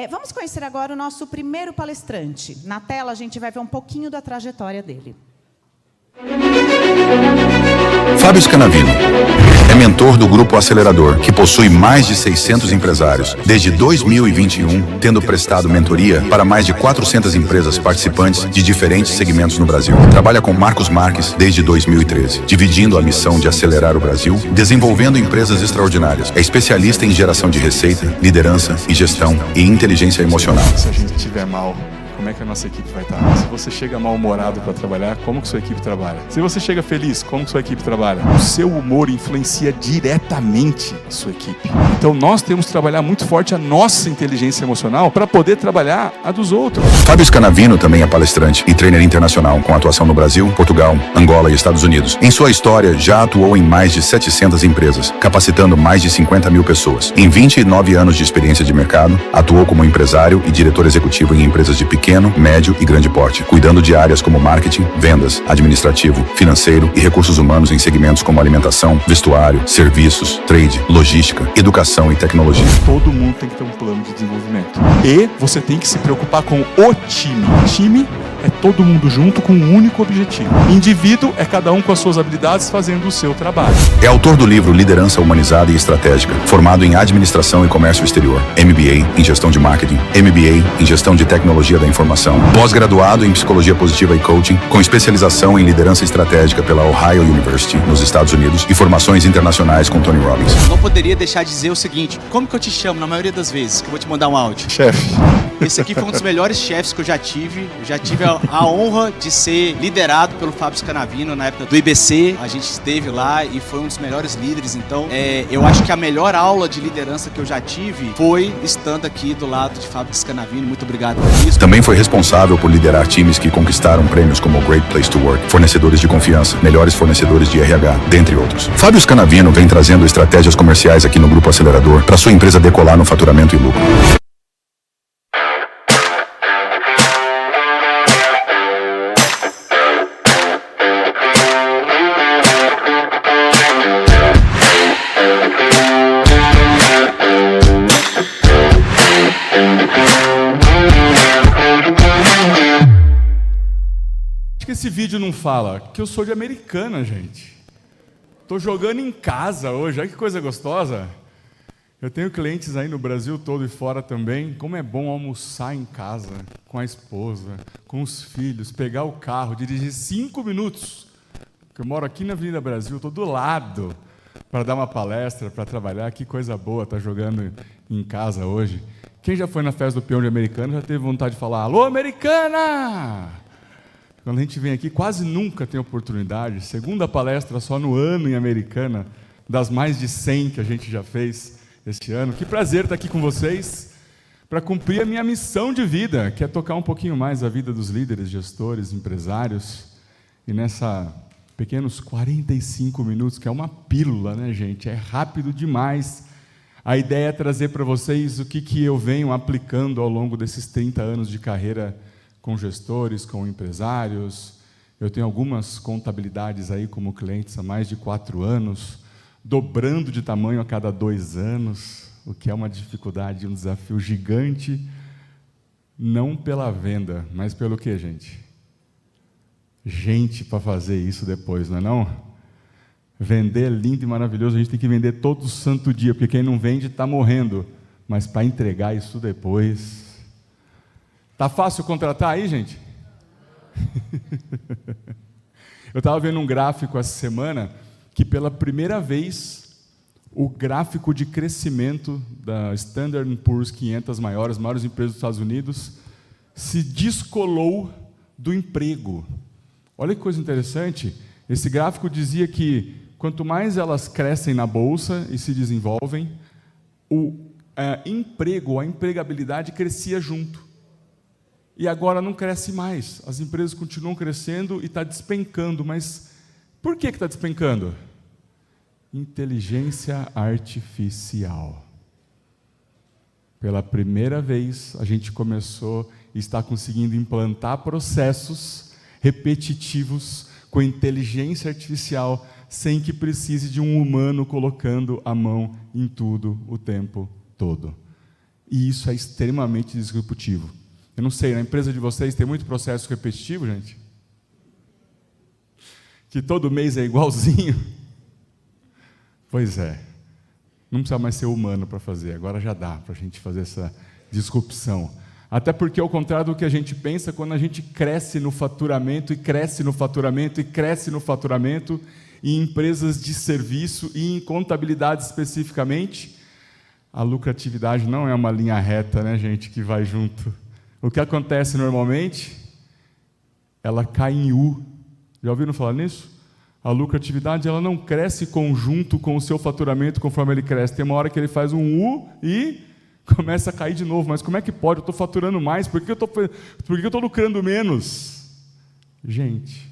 Vamos conhecer agora o nosso primeiro palestrante. Na tela, a gente vai ver um pouquinho da trajetória dele. Fábio Scanavino é mentor do Grupo Acelerador, que possui mais de 600 empresários, desde 2021, tendo prestado mentoria para mais de 400 empresas participantes de diferentes segmentos no Brasil. Trabalha com Marcos Marques desde 2013, dividindo a missão de acelerar o Brasil, desenvolvendo empresas extraordinárias. É especialista em geração de receita, liderança e gestão e inteligência emocional. Se a gente estiver mal, como é que a nossa equipe vai estar? Se você chega mal-humorado para trabalhar, como que sua equipe trabalha? Se você chega feliz, como que sua equipe trabalha? O seu humor influencia diretamente a sua equipe. Então nós temos que trabalhar muito forte a nossa inteligência emocional para poder trabalhar a dos outros. Fábio Scanavino também é palestrante e trainer internacional, com atuação no Brasil, Portugal, Angola e Estados Unidos. Em sua história, já atuou em mais de 700 empresas, capacitando mais de 50 mil pessoas. Em 29 anos de experiência de mercado, atuou como empresário e diretor executivo em empresas de pequeno, médio e grande porte, cuidando de áreas como marketing, vendas, administrativo, financeiro e recursos humanos em segmentos como alimentação, vestuário, serviços, trade, logística, educação e tecnologia. Todo mundo tem que ter um plano de desenvolvimento. E você tem que se preocupar com o time. Time é todo mundo junto com um único objetivo. Indivíduo é cada um com as suas habilidades fazendo o seu trabalho. É autor do livro Liderança Humanizada e Estratégica, formado em Administração e Comércio Exterior, MBA em Gestão de Marketing, MBA em Gestão de Tecnologia da Informação, pós-graduado em Psicologia Positiva e Coaching, com especialização em Liderança Estratégica pela Ohio University, nos Estados Unidos, e formações internacionais com Tony Robbins. Não poderia deixar de dizer o seguinte: como que eu te chamo na maioria das vezes que eu vou te mandar um áudio? Chefe. Esse aqui foi um dos melhores chefes que eu já tive. Eu já tive a honra de ser liderado pelo Fábio Scanavino na época do IBC. A gente esteve lá e foi um dos melhores líderes. Então, eu acho que a melhor aula de liderança que eu já tive foi estando aqui do lado de Fábio Scanavino. Muito obrigado por isso. Também foi responsável por liderar times que conquistaram prêmios como Great Place to Work, fornecedores de confiança, melhores fornecedores de RH, dentre outros. Fábio Scanavino vem trazendo estratégias comerciais aqui no Grupo Acelerador para sua empresa decolar no faturamento e lucro. Esse vídeo não fala que eu sou de Americana, gente. Tô jogando em casa hoje, olha que coisa gostosa. Eu tenho clientes aí no Brasil todo e fora também. Como é bom almoçar em casa, com a esposa, com os filhos, pegar o carro, dirigir 5 minutos. Porque eu moro aqui na Avenida Brasil, estou do lado para dar uma palestra, para trabalhar. Que coisa boa estar jogando em casa hoje. Quem já foi na festa do peão de Americana já teve vontade de falar: alô, Americana! Quando a gente vem aqui, quase nunca tem oportunidade. Segunda palestra só no ano em Americana, das mais de 100 que a gente já fez este ano. Que prazer estar aqui com vocês para cumprir a minha missão de vida, que é tocar um pouquinho mais a vida dos líderes, gestores, empresários. E nessa pequenos 45 minutos, que é uma pílula, né, gente? É rápido demais. A ideia é trazer para vocês o que eu venho aplicando ao longo desses 30 anos de carreira com gestores, com empresários. Eu tenho algumas contabilidades aí como clientes há mais de 4 anos, dobrando de tamanho a cada 2 anos, o que é uma dificuldade, um desafio gigante, não pela venda, mas pelo quê, gente? Gente para fazer isso depois, não é não? Vender é lindo e maravilhoso, a gente tem que vender todo santo dia, porque quem não vende está morrendo, mas para entregar isso depois... Tá fácil contratar aí, gente? Eu estava vendo um gráfico essa semana que, pela primeira vez, o gráfico de crescimento da Standard & Poor's 500 maiores empresas dos Estados Unidos se descolou do emprego. Olha que coisa interessante. Esse gráfico dizia que, quanto mais elas crescem na bolsa e se desenvolvem, o emprego, a empregabilidade crescia junto. E agora não cresce mais. As empresas continuam crescendo e está despencando. Mas por que está despencando? Inteligência artificial. Pela primeira vez, a gente começou e está conseguindo implantar processos repetitivos com inteligência artificial, sem que precise de um humano colocando a mão em tudo o tempo todo. E isso é extremamente disruptivo. Eu não sei, na empresa de vocês tem muito processo repetitivo, gente? Que todo mês é igualzinho? Pois é. Não precisa mais ser humano para fazer, agora já dá para a gente fazer essa disrupção. Até porque, ao contrário do que a gente pensa, quando a gente cresce no faturamento, e cresce no faturamento, e cresce no faturamento, em empresas de serviço e em contabilidade especificamente, a lucratividade não é uma linha reta, né, gente, que vai junto. O que acontece normalmente? Ela cai em U. Já ouviram falar nisso? A lucratividade ela não cresce conjunto com o seu faturamento conforme ele cresce. Tem uma hora que ele faz um U e começa a cair de novo. Mas como é que pode? Eu estou faturando mais, por que eu estou lucrando menos? Gente,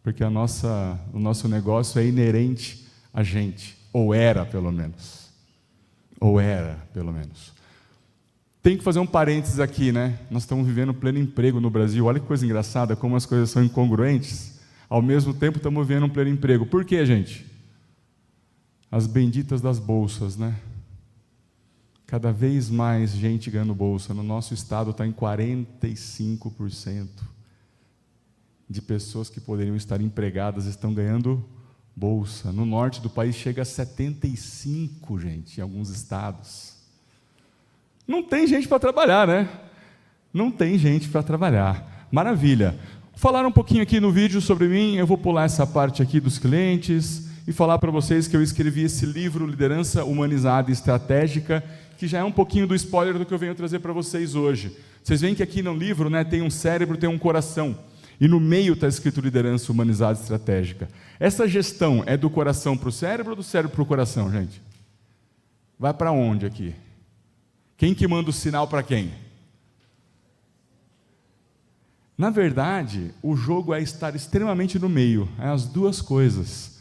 porque o nosso negócio é inerente a gente, ou era pelo menos. Tem que fazer um parênteses aqui, né? Nós estamos vivendo pleno emprego no Brasil. Olha que coisa engraçada, como as coisas são incongruentes. Ao mesmo tempo, estamos vivendo um pleno emprego. Por quê, gente? As benditas das bolsas, né? Cada vez mais gente ganhando bolsa. No nosso estado está em 45% de pessoas que poderiam estar empregadas estão ganhando bolsa. No norte do país chega a 75%, gente, em alguns estados. Não tem gente para trabalhar, né? Não tem gente para trabalhar. Maravilha. Falaram um pouquinho aqui no vídeo sobre mim, eu vou pular essa parte aqui dos clientes e falar para vocês que eu escrevi esse livro, Liderança Humanizada e Estratégica, que já é um pouquinho do spoiler do que eu venho trazer para vocês hoje. Vocês veem que aqui no livro, né, tem um cérebro, tem um coração, e no meio está escrito Liderança Humanizada e Estratégica. Essa gestão é do coração para o cérebro ou do cérebro para o coração, gente? Vai para onde aqui? Quem que manda o sinal para quem? Na verdade, o jogo é estar extremamente no meio, é as duas coisas.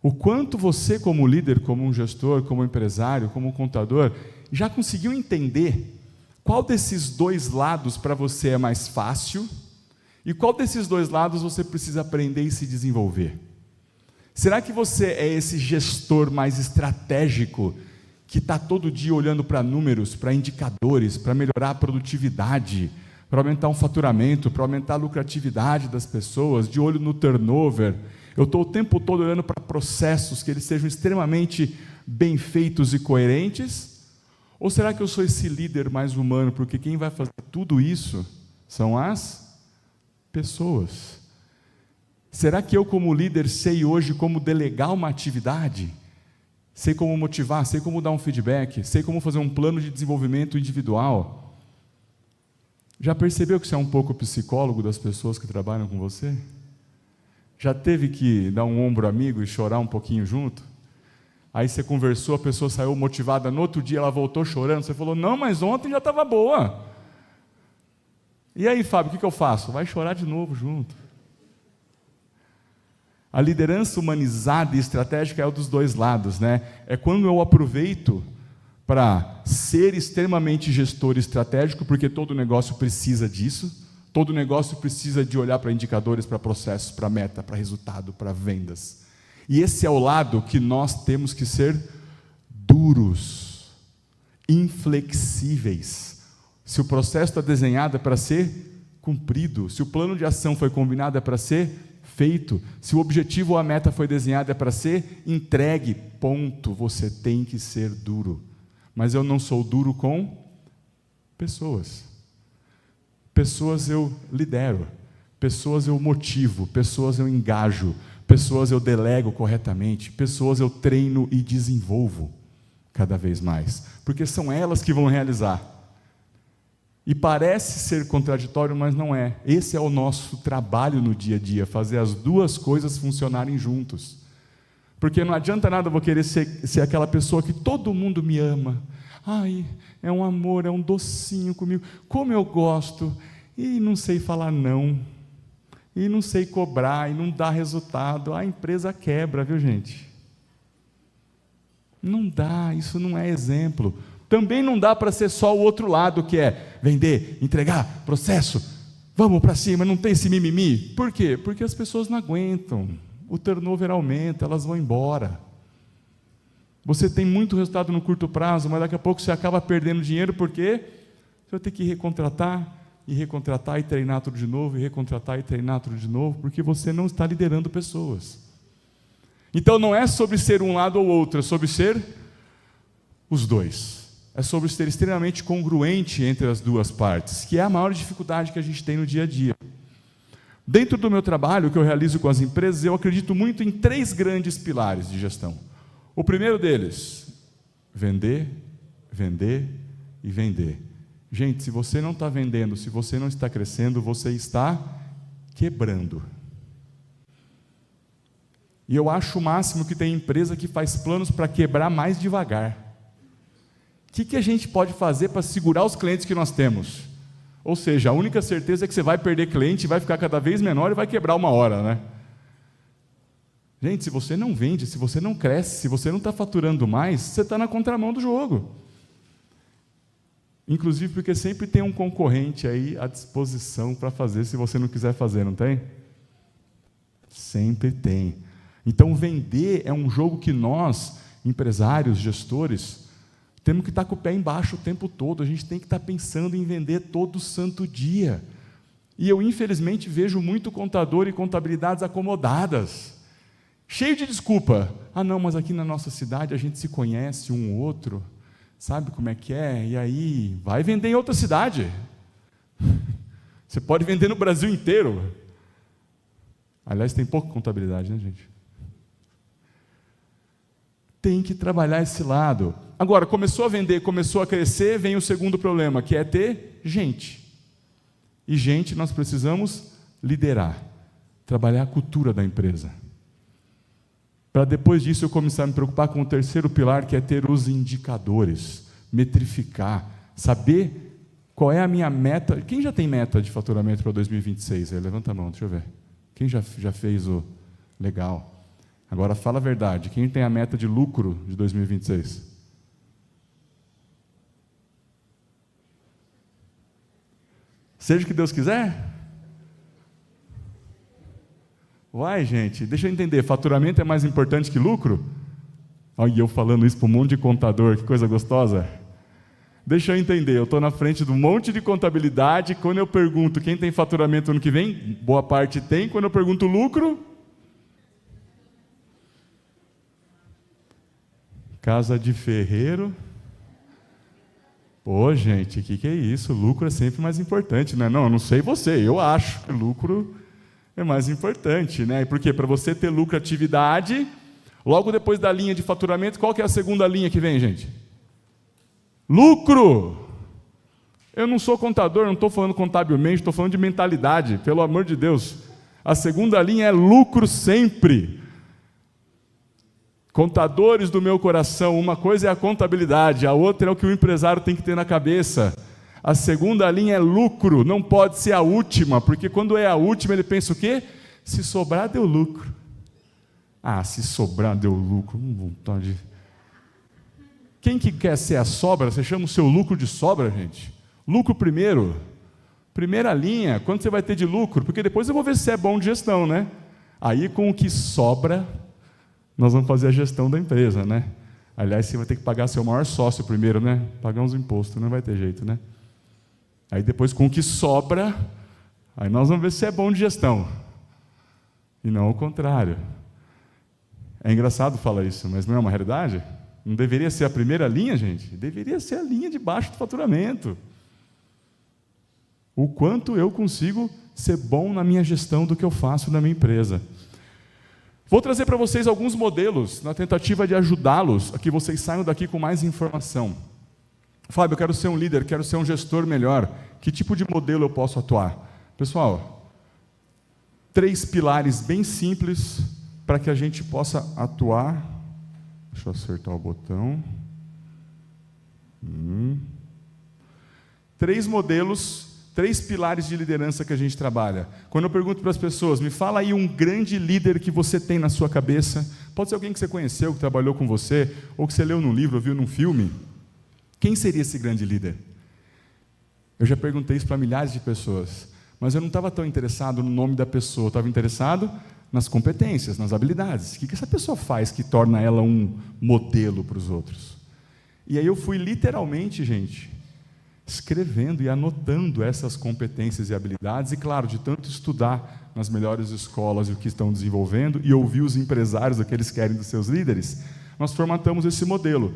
O quanto você, como líder, como um gestor, como empresário, como um contador, já conseguiu entender qual desses dois lados para você é mais fácil e qual desses dois lados você precisa aprender e se desenvolver? Será que você é esse gestor mais estratégico que está todo dia olhando para números, para indicadores, para melhorar a produtividade, para aumentar um faturamento, para aumentar a lucratividade das pessoas, de olho no turnover? Eu estou o tempo todo olhando para processos que eles sejam extremamente bem feitos e coerentes? Ou será que eu sou esse líder mais humano, porque quem vai fazer tudo isso são as pessoas? Será que eu, como líder, sei hoje como delegar uma atividade? Sei como motivar, sei como dar um feedback, sei como fazer um plano de desenvolvimento individual? Já percebeu que você é um pouco psicólogo das pessoas que trabalham com você? Já teve que dar um ombro amigo e chorar um pouquinho junto? Aí você conversou, a pessoa saiu motivada, no outro dia ela voltou chorando, você falou, não, mas ontem já estava boa. E aí, Fábio, o que eu faço? Vai chorar de novo junto. A liderança humanizada e estratégica é o dos dois lados, né? É quando eu aproveito para ser extremamente gestor estratégico, porque todo negócio precisa disso, todo negócio precisa de olhar para indicadores, para processos, para meta, para resultado, para vendas. E esse é o lado que nós temos que ser duros, inflexíveis. Se o processo está desenhado é para ser cumprido, se o plano de ação foi combinado é para ser feito, se o objetivo ou a meta foi desenhada é para ser entregue, ponto. Você tem que ser duro. Mas eu não sou duro com pessoas. Pessoas eu lidero, pessoas eu motivo, pessoas eu engajo, pessoas eu delego corretamente, pessoas eu treino e desenvolvo cada vez mais, porque são elas que vão realizar. E parece ser contraditório, mas não é. Esse é o nosso trabalho no dia a dia, fazer as duas coisas funcionarem juntos. Porque não adianta nada eu vou querer ser aquela pessoa que todo mundo me ama. Ai, é um amor, é um docinho comigo. Como eu gosto. E não sei falar não. E não sei cobrar, e não dá resultado. A empresa quebra, viu, gente? Não dá, isso não é exemplo. Também não dá para ser só o outro lado, que é vender, entregar, processo, vamos para cima, não tem esse mimimi. Por quê? Porque as pessoas não aguentam, o turnover aumenta, elas vão embora. Você tem muito resultado no curto prazo, mas daqui a pouco você acaba perdendo dinheiro porque você vai ter que recontratar, e treinar tudo de novo, e recontratar e treinar tudo de novo, porque você não está liderando pessoas. Então não é sobre ser um lado ou outro, é sobre ser os dois. É sobre ser extremamente congruente entre as duas partes, que é a maior dificuldade que a gente tem no dia a dia. Dentro do meu trabalho, que eu realizo com as empresas, eu acredito muito em 3 grandes pilares de gestão. O primeiro deles, vender, vender e vender. Gente, se você não está vendendo, se você não está crescendo, você está quebrando. E eu acho o máximo que tem empresa que faz planos para quebrar mais devagar. O que a gente pode fazer para segurar os clientes que nós temos? Ou seja, a única certeza é que você vai perder cliente, vai ficar cada vez menor e vai quebrar uma hora, né? Gente, se você não vende, se você não cresce, se você não está faturando mais, você está na contramão do jogo. Inclusive porque sempre tem um concorrente aí à disposição para fazer, se você não quiser fazer, não tem? Sempre tem. Então, vender é um jogo que nós, empresários, gestores, temos que estar com o pé embaixo o tempo todo. A gente tem que estar pensando em vender todo santo dia. E eu, infelizmente, vejo muito contador e contabilidades acomodadas, cheio de desculpa. Ah, não, mas aqui na nossa cidade a gente se conhece um ou outro, sabe como é que é? E aí, vai vender em outra cidade. Você pode vender no Brasil inteiro. Aliás, tem pouca contabilidade, né, gente? Tem que trabalhar esse lado. Agora, começou a vender, começou a crescer, vem o segundo problema, que é ter gente. E gente nós precisamos liderar, trabalhar a cultura da empresa. Para depois disso eu começar a me preocupar com o terceiro pilar, que é ter os indicadores, metrificar, saber qual é a minha meta. Quem já tem meta de faturamento para 2026? Aí, levanta a mão, deixa eu ver. Quem já fez o legal? Agora fala a verdade, quem tem a meta de lucro de 2026? Seja o que Deus quiser? Vai, gente, deixa eu entender, faturamento é mais importante que lucro? Olha, eu falando isso para um monte de contador, que coisa gostosa. Deixa eu entender, eu estou na frente de um monte de contabilidade, quando eu pergunto quem tem faturamento ano que vem, boa parte tem, quando eu pergunto lucro, casa de ferreiro. Pô, gente, o que é isso? Lucro é sempre mais importante, né? Não, eu não sei você, eu acho que lucro é mais importante, né? Por quê? Para você ter lucratividade, logo depois da linha de faturamento, qual que é a segunda linha que vem, gente? Lucro! Eu não sou contador, não estou falando contabilmente, estou falando de mentalidade, pelo amor de Deus. A segunda linha é lucro sempre. Contadores do meu coração, uma coisa é a contabilidade, a outra é o que o empresário tem que ter na cabeça. A segunda linha é lucro, não pode ser a última, porque quando é a última ele pensa o quê? Se sobrar, deu lucro. Ah, se sobrar, deu lucro. Vontade. Quem que quer ser a sobra? Você chama o seu lucro de sobra, gente? Lucro primeiro. Primeira linha, quanto você vai ter de lucro? Porque depois eu vou ver se é bom de gestão, né? Aí com o que sobra, nós vamos fazer a gestão da empresa, né? Aliás, você vai ter que pagar seu maior sócio primeiro, né? Pagar uns impostos, não vai ter jeito, né? Aí depois, com o que sobra, aí nós vamos ver se é bom de gestão. E não o contrário. É engraçado falar isso, mas não é uma realidade? Não deveria ser a primeira linha, gente? Deveria ser a linha de baixo do faturamento. O quanto eu consigo ser bom na minha gestão do que eu faço na minha empresa. Vou trazer para vocês alguns modelos, na tentativa de ajudá-los a que vocês saiam daqui com mais informação. Fábio, eu quero ser um líder, quero ser um gestor melhor. Que tipo de modelo eu posso atuar? Pessoal, 3 pilares bem simples para que a gente possa atuar. Deixa eu acertar o botão. 3 modelos, 3 pilares de liderança que a gente trabalha. Quando eu pergunto para as pessoas, me fala aí um grande líder que você tem na sua cabeça. Pode ser alguém que você conheceu, que trabalhou com você, ou que você leu num livro, ou viu num filme. Quem seria esse grande líder? Eu já perguntei isso para milhares de pessoas, mas eu não estava tão interessado no nome da pessoa, eu estava interessado nas competências, nas habilidades. O que essa pessoa faz que torna ela um modelo para os outros? E aí eu fui literalmente, gente, escrevendo e anotando essas competências e habilidades, e claro, de tanto estudar nas melhores escolas e o que estão desenvolvendo, e ouvir os empresários, o que eles querem dos seus líderes, nós formatamos esse modelo.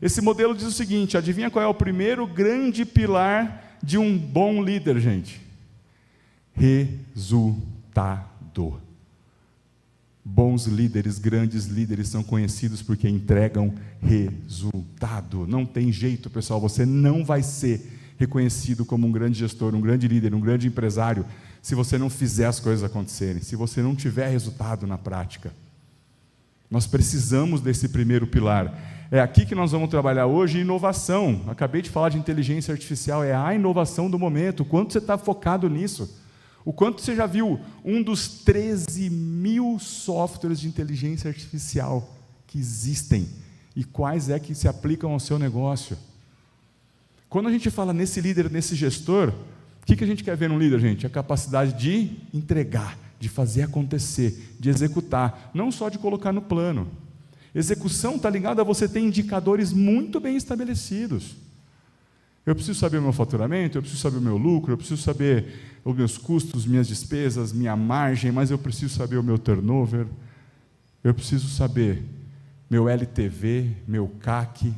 Esse modelo diz o seguinte, adivinha qual é o primeiro grande pilar de um bom líder, gente? Resultado. Bons líderes, grandes líderes são conhecidos porque entregam resultado. Não tem jeito, pessoal, você não vai ser reconhecido como um grande gestor, um grande líder, um grande empresário, se você não fizer as coisas acontecerem, se você não tiver resultado na prática. Nós precisamos desse primeiro pilar. É aqui que nós vamos trabalhar hoje, inovação. Acabei de falar de inteligência artificial, é a inovação do momento. O quanto você está focado nisso? O quanto você já viu um dos 13 mil softwares de inteligência artificial que existem? E quais é que se aplicam ao seu negócio? Quando a gente fala nesse líder, nesse gestor, o que a gente quer ver num líder, gente? A capacidade de entregar, de fazer acontecer, de executar, não só de colocar no plano. Execução está ligada a você ter indicadores muito bem estabelecidos. Eu preciso saber o meu faturamento, eu preciso saber o meu lucro, eu preciso saber os meus custos, minhas despesas, minha margem, mas eu preciso saber o meu turnover, eu preciso saber meu LTV, meu CAC,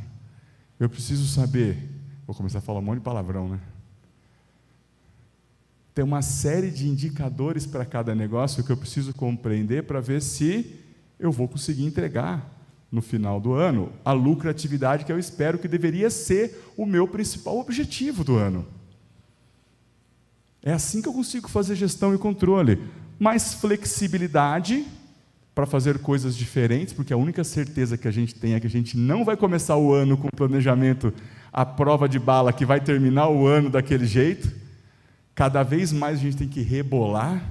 eu preciso saber, vou começar a falar um monte de palavrão, né? Tem uma série de indicadores para cada negócio que eu preciso compreender para ver se eu vou conseguir entregar no final do ano a lucratividade que eu espero, que deveria ser o meu principal objetivo do ano. É assim que eu consigo fazer gestão e controle. Mais flexibilidade para fazer coisas diferentes, porque a única certeza que a gente tem é que a gente não vai começar o ano com planejamento à prova de bala, que vai terminar o ano daquele jeito. Cada vez mais a gente tem que rebolar.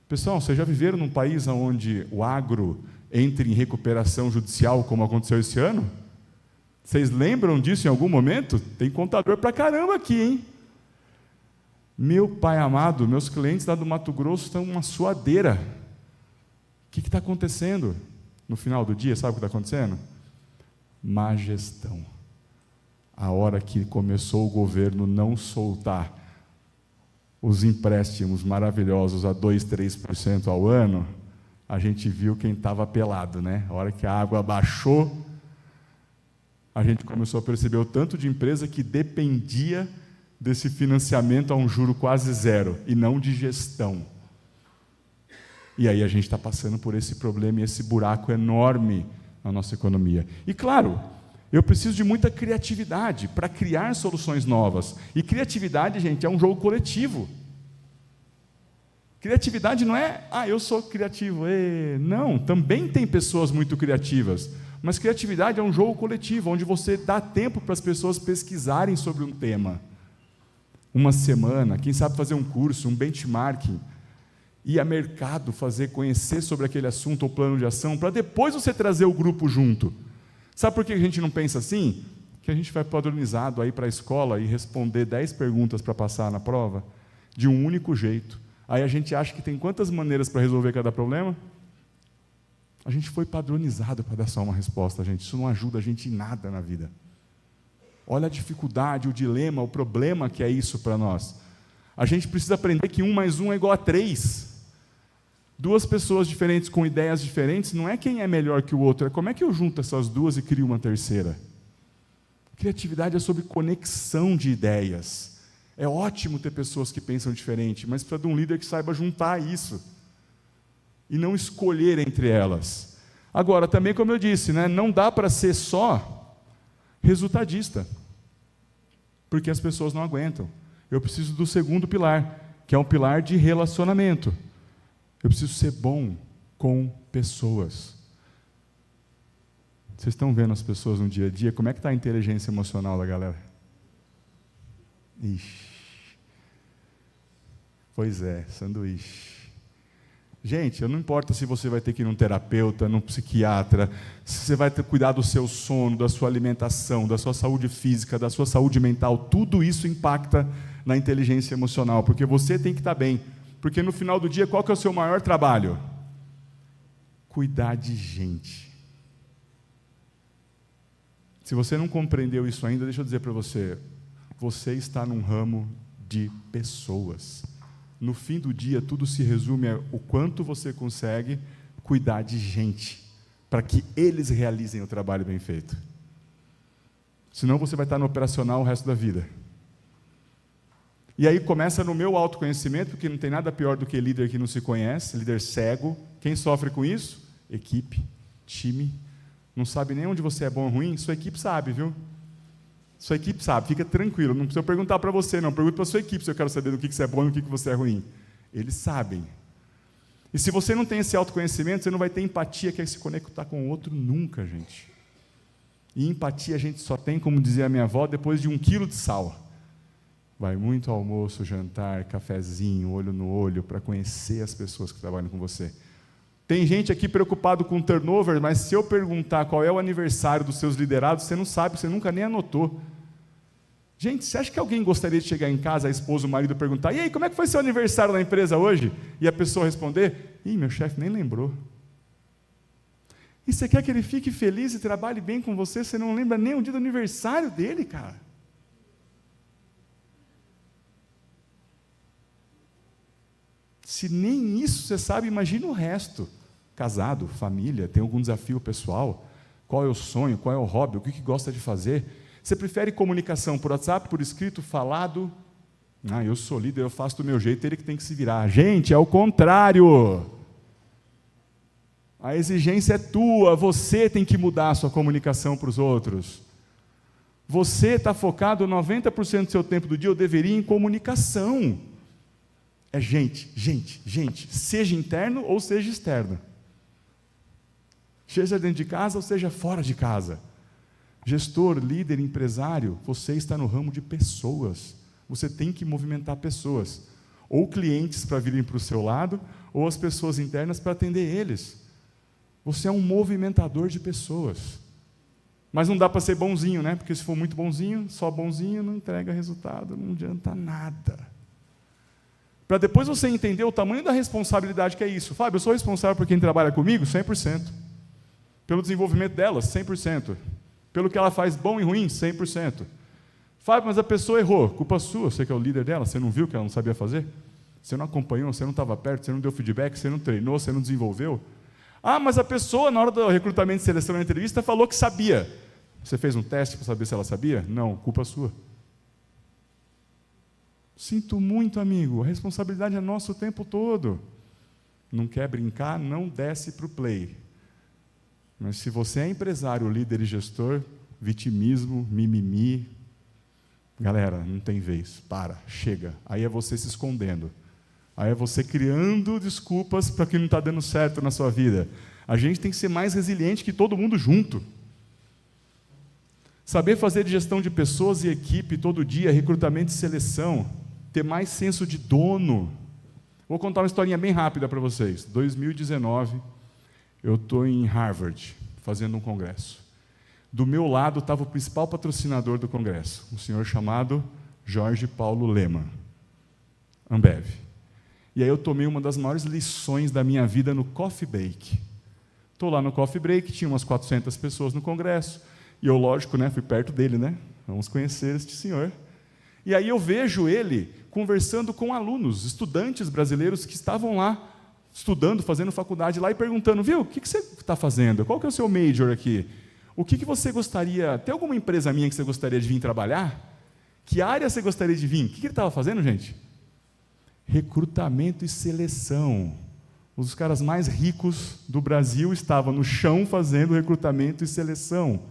Pessoal, vocês já viveram num país onde o agro entre em recuperação judicial, como aconteceu esse ano? Vocês lembram disso em algum momento? Tem contador pra caramba aqui, hein? Meu pai amado, meus clientes lá do Mato Grosso estão uma suadeira. O que está acontecendo? No final do dia, sabe o que está acontecendo? Má gestão. A hora que começou o governo não soltar os empréstimos maravilhosos a 2%, 3% ao ano, a gente viu quem estava pelado, né? A hora que a água baixou, a gente começou a perceber o tanto de empresa que dependia desse financiamento a um juro quase zero, e não de gestão. E aí a gente está passando por esse problema e esse buraco enorme na nossa economia. E claro, eu preciso de muita criatividade para criar soluções novas. E criatividade, gente, é um jogo coletivo. Criatividade não é, eu sou criativo. Não, também tem pessoas muito criativas. Mas criatividade é um jogo coletivo, onde você dá tempo para as pessoas pesquisarem sobre um tema. Uma semana, quem sabe fazer um curso, um benchmarking, ir a mercado, conhecer sobre aquele assunto ou plano de ação, para depois você trazer o grupo junto. Sabe por que a gente não pensa assim? Que a gente vai padronizado aí para a escola e responder 10 perguntas para passar na prova, de um único jeito. Aí a gente acha que tem quantas maneiras para resolver cada problema? A gente foi padronizado para dar só uma resposta, gente. Isso não ajuda a gente em nada na vida. Olha a dificuldade, o dilema, o problema que é isso para nós. A gente precisa aprender que 1 mais 1 é igual a 3. 2 pessoas diferentes com ideias diferentes, não é quem é melhor que o outro, é como é que eu junto essas duas e crio uma terceira. Criatividade é sobre conexão de ideias. É ótimo ter pessoas que pensam diferente, mas precisa de um líder que saiba juntar isso e não escolher entre elas. Agora, também como eu disse, né, não dá para ser só resultadista, porque as pessoas não aguentam. Eu preciso do segundo pilar, que é um pilar de relacionamento. Eu preciso ser bom com pessoas. Vocês estão vendo as pessoas no dia a dia? Como é que está a inteligência emocional da galera? Ixi. Pois é, sanduíche. Gente, não importa se você vai ter que ir num terapeuta, num psiquiatra, se você vai ter que cuidar do seu sono, da sua alimentação, da sua saúde física, da sua saúde mental, tudo isso impacta na inteligência emocional, porque você tem que estar bem. Porque no final do dia, qual que é o seu maior trabalho? Cuidar de gente. Se você não compreendeu isso ainda, deixa eu dizer para você, você está num ramo de pessoas. No fim do dia, tudo se resume a o quanto você consegue cuidar de gente, para que eles realizem o trabalho bem feito. Senão você vai estar no operacional o resto da vida. E aí começa no meu autoconhecimento, porque não tem nada pior do que líder que não se conhece, líder cego. Quem sofre com isso? Equipe, time. Não sabe nem onde você é bom ou ruim, sua equipe sabe, viu? Sua equipe sabe, fica tranquilo. Não precisa perguntar para você, não. Pergunta para a sua equipe se eu quero saber do que você é bom e do que você é ruim. Eles sabem. E se você não tem esse autoconhecimento, você não vai ter empatia, que é se conectar com o outro nunca, gente. E empatia a gente só tem, como dizia a minha avó, depois de 1 quilo de sal. Vai muito almoço, jantar, cafezinho, olho no olho, para conhecer as pessoas que trabalham com você. Tem gente aqui preocupado com turnover, mas se eu perguntar qual é o aniversário dos seus liderados, você não sabe, você nunca nem anotou. Gente, você acha que alguém gostaria de chegar em casa, a esposa, o marido, e perguntar: e aí, como é que foi seu aniversário na empresa hoje? E a pessoa responder: ih, meu chefe nem lembrou. E você quer que ele fique feliz e trabalhe bem com você, você não lembra nem o dia do aniversário dele, cara? Se nem isso você sabe, imagina o resto. Casado, família, tem algum desafio pessoal? Qual é o sonho, qual é o hobby, o que gosta de fazer? Você prefere comunicação por WhatsApp, por escrito, falado? Ah, eu sou líder, eu faço do meu jeito, ele que tem que se virar. Gente, é o contrário. A exigência é tua, você tem que mudar a sua comunicação para os outros. Você está focado 90% do seu tempo do dia, eu deveria, em comunicação. É gente, seja interno ou seja externo. Seja dentro de casa ou seja fora de casa. Gestor, líder, empresário, você está no ramo de pessoas. Você tem que movimentar pessoas. Ou clientes para virem para o seu lado, ou as pessoas internas para atender eles. Você é um movimentador de pessoas. Mas não dá para ser bonzinho, né? Porque se for muito bonzinho, só bonzinho não entrega resultado, não adianta nada. Para depois você entender o tamanho da responsabilidade que é isso. Fábio, eu sou responsável por quem trabalha comigo? 100%. Pelo desenvolvimento dela? 100%. Pelo que ela faz bom e ruim? 100%. Fábio, mas a pessoa errou. Culpa sua, você que é o líder dela, você não viu que ela não sabia fazer? Você não acompanhou, você não estava perto, você não deu feedback, você não treinou, você não desenvolveu? Ah, mas a pessoa, na hora do recrutamento e seleção na entrevista, falou que sabia. Você fez um teste para saber se ela sabia? Não, culpa sua. Sinto muito, amigo, a responsabilidade é nossa o tempo todo. Não quer brincar, não desce para o play. Mas se você é empresário, líder e gestor, vitimismo, mimimi, galera, não tem vez, chega. Aí é você se escondendo. Aí é você criando desculpas para que não está dando certo na sua vida. A gente tem que ser mais resiliente que todo mundo junto. Saber fazer gestão de pessoas e equipe todo dia, recrutamento e seleção, ter mais senso de dono. Vou contar uma historinha bem rápida para vocês. 2019, eu estou em Harvard, fazendo um congresso. Do meu lado estava o principal patrocinador do congresso, um senhor chamado Jorge Paulo Lemann, Ambev. E aí eu tomei uma das maiores lições da minha vida no Coffee Break. Estou lá no Coffee Break, tinha umas 400 pessoas no congresso, e eu, lógico, fui perto dele, vamos conhecer este senhor. E aí eu vejo ele conversando com alunos, estudantes brasileiros que estavam lá, estudando, fazendo faculdade lá, e perguntando: viu, o que você está fazendo? Qual que é o seu major aqui? O que você gostaria... Tem alguma empresa minha que você gostaria de vir trabalhar? Que área você gostaria de vir? O que ele estava fazendo, gente? Recrutamento e seleção. Os caras mais ricos do Brasil estavam no chão fazendo recrutamento e seleção.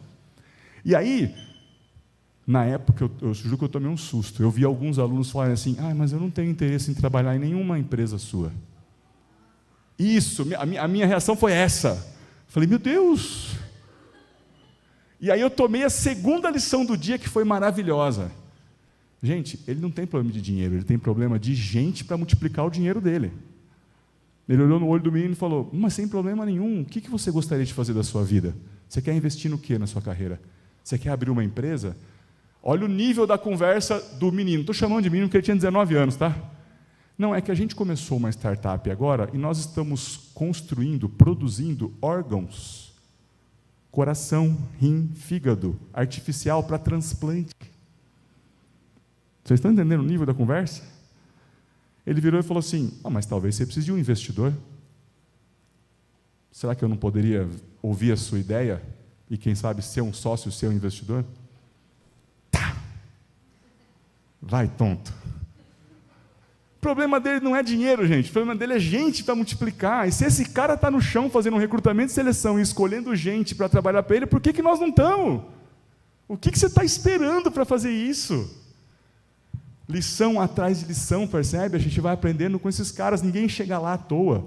E aí, na época, eu juro que eu tomei um susto. Eu vi alguns alunos falarem assim: mas eu não tenho interesse em trabalhar em nenhuma empresa sua. Isso, a minha reação foi essa. Falei: meu Deus! E aí eu tomei a segunda lição do dia, que foi maravilhosa. Gente, ele não tem problema de dinheiro, ele tem problema de gente para multiplicar o dinheiro dele. Ele olhou no olho do menino e falou: mas sem problema nenhum, o que você gostaria de fazer da sua vida? Você quer investir no quê na sua carreira? Você quer abrir uma empresa? Olha o nível da conversa do menino. Estou chamando de menino porque ele tinha 19 anos, tá? Não, é que a gente começou uma startup agora e nós estamos construindo, produzindo órgãos, coração, rim, fígado, artificial para transplante. Vocês estão entendendo o nível da conversa? Ele virou e falou assim, mas talvez você precise de um investidor. Será que eu não poderia ouvir a sua ideia e, quem sabe, ser um sócio, ser um investidor? Tá! Vai, tonto. O problema dele não é dinheiro, gente. O problema dele é gente para multiplicar. E se esse cara está no chão fazendo um recrutamento e seleção e escolhendo gente para trabalhar para ele, por que nós não estamos? O que você está esperando para fazer isso? Lição atrás de lição, percebe? A gente vai aprendendo com esses caras. Ninguém chega lá à toa.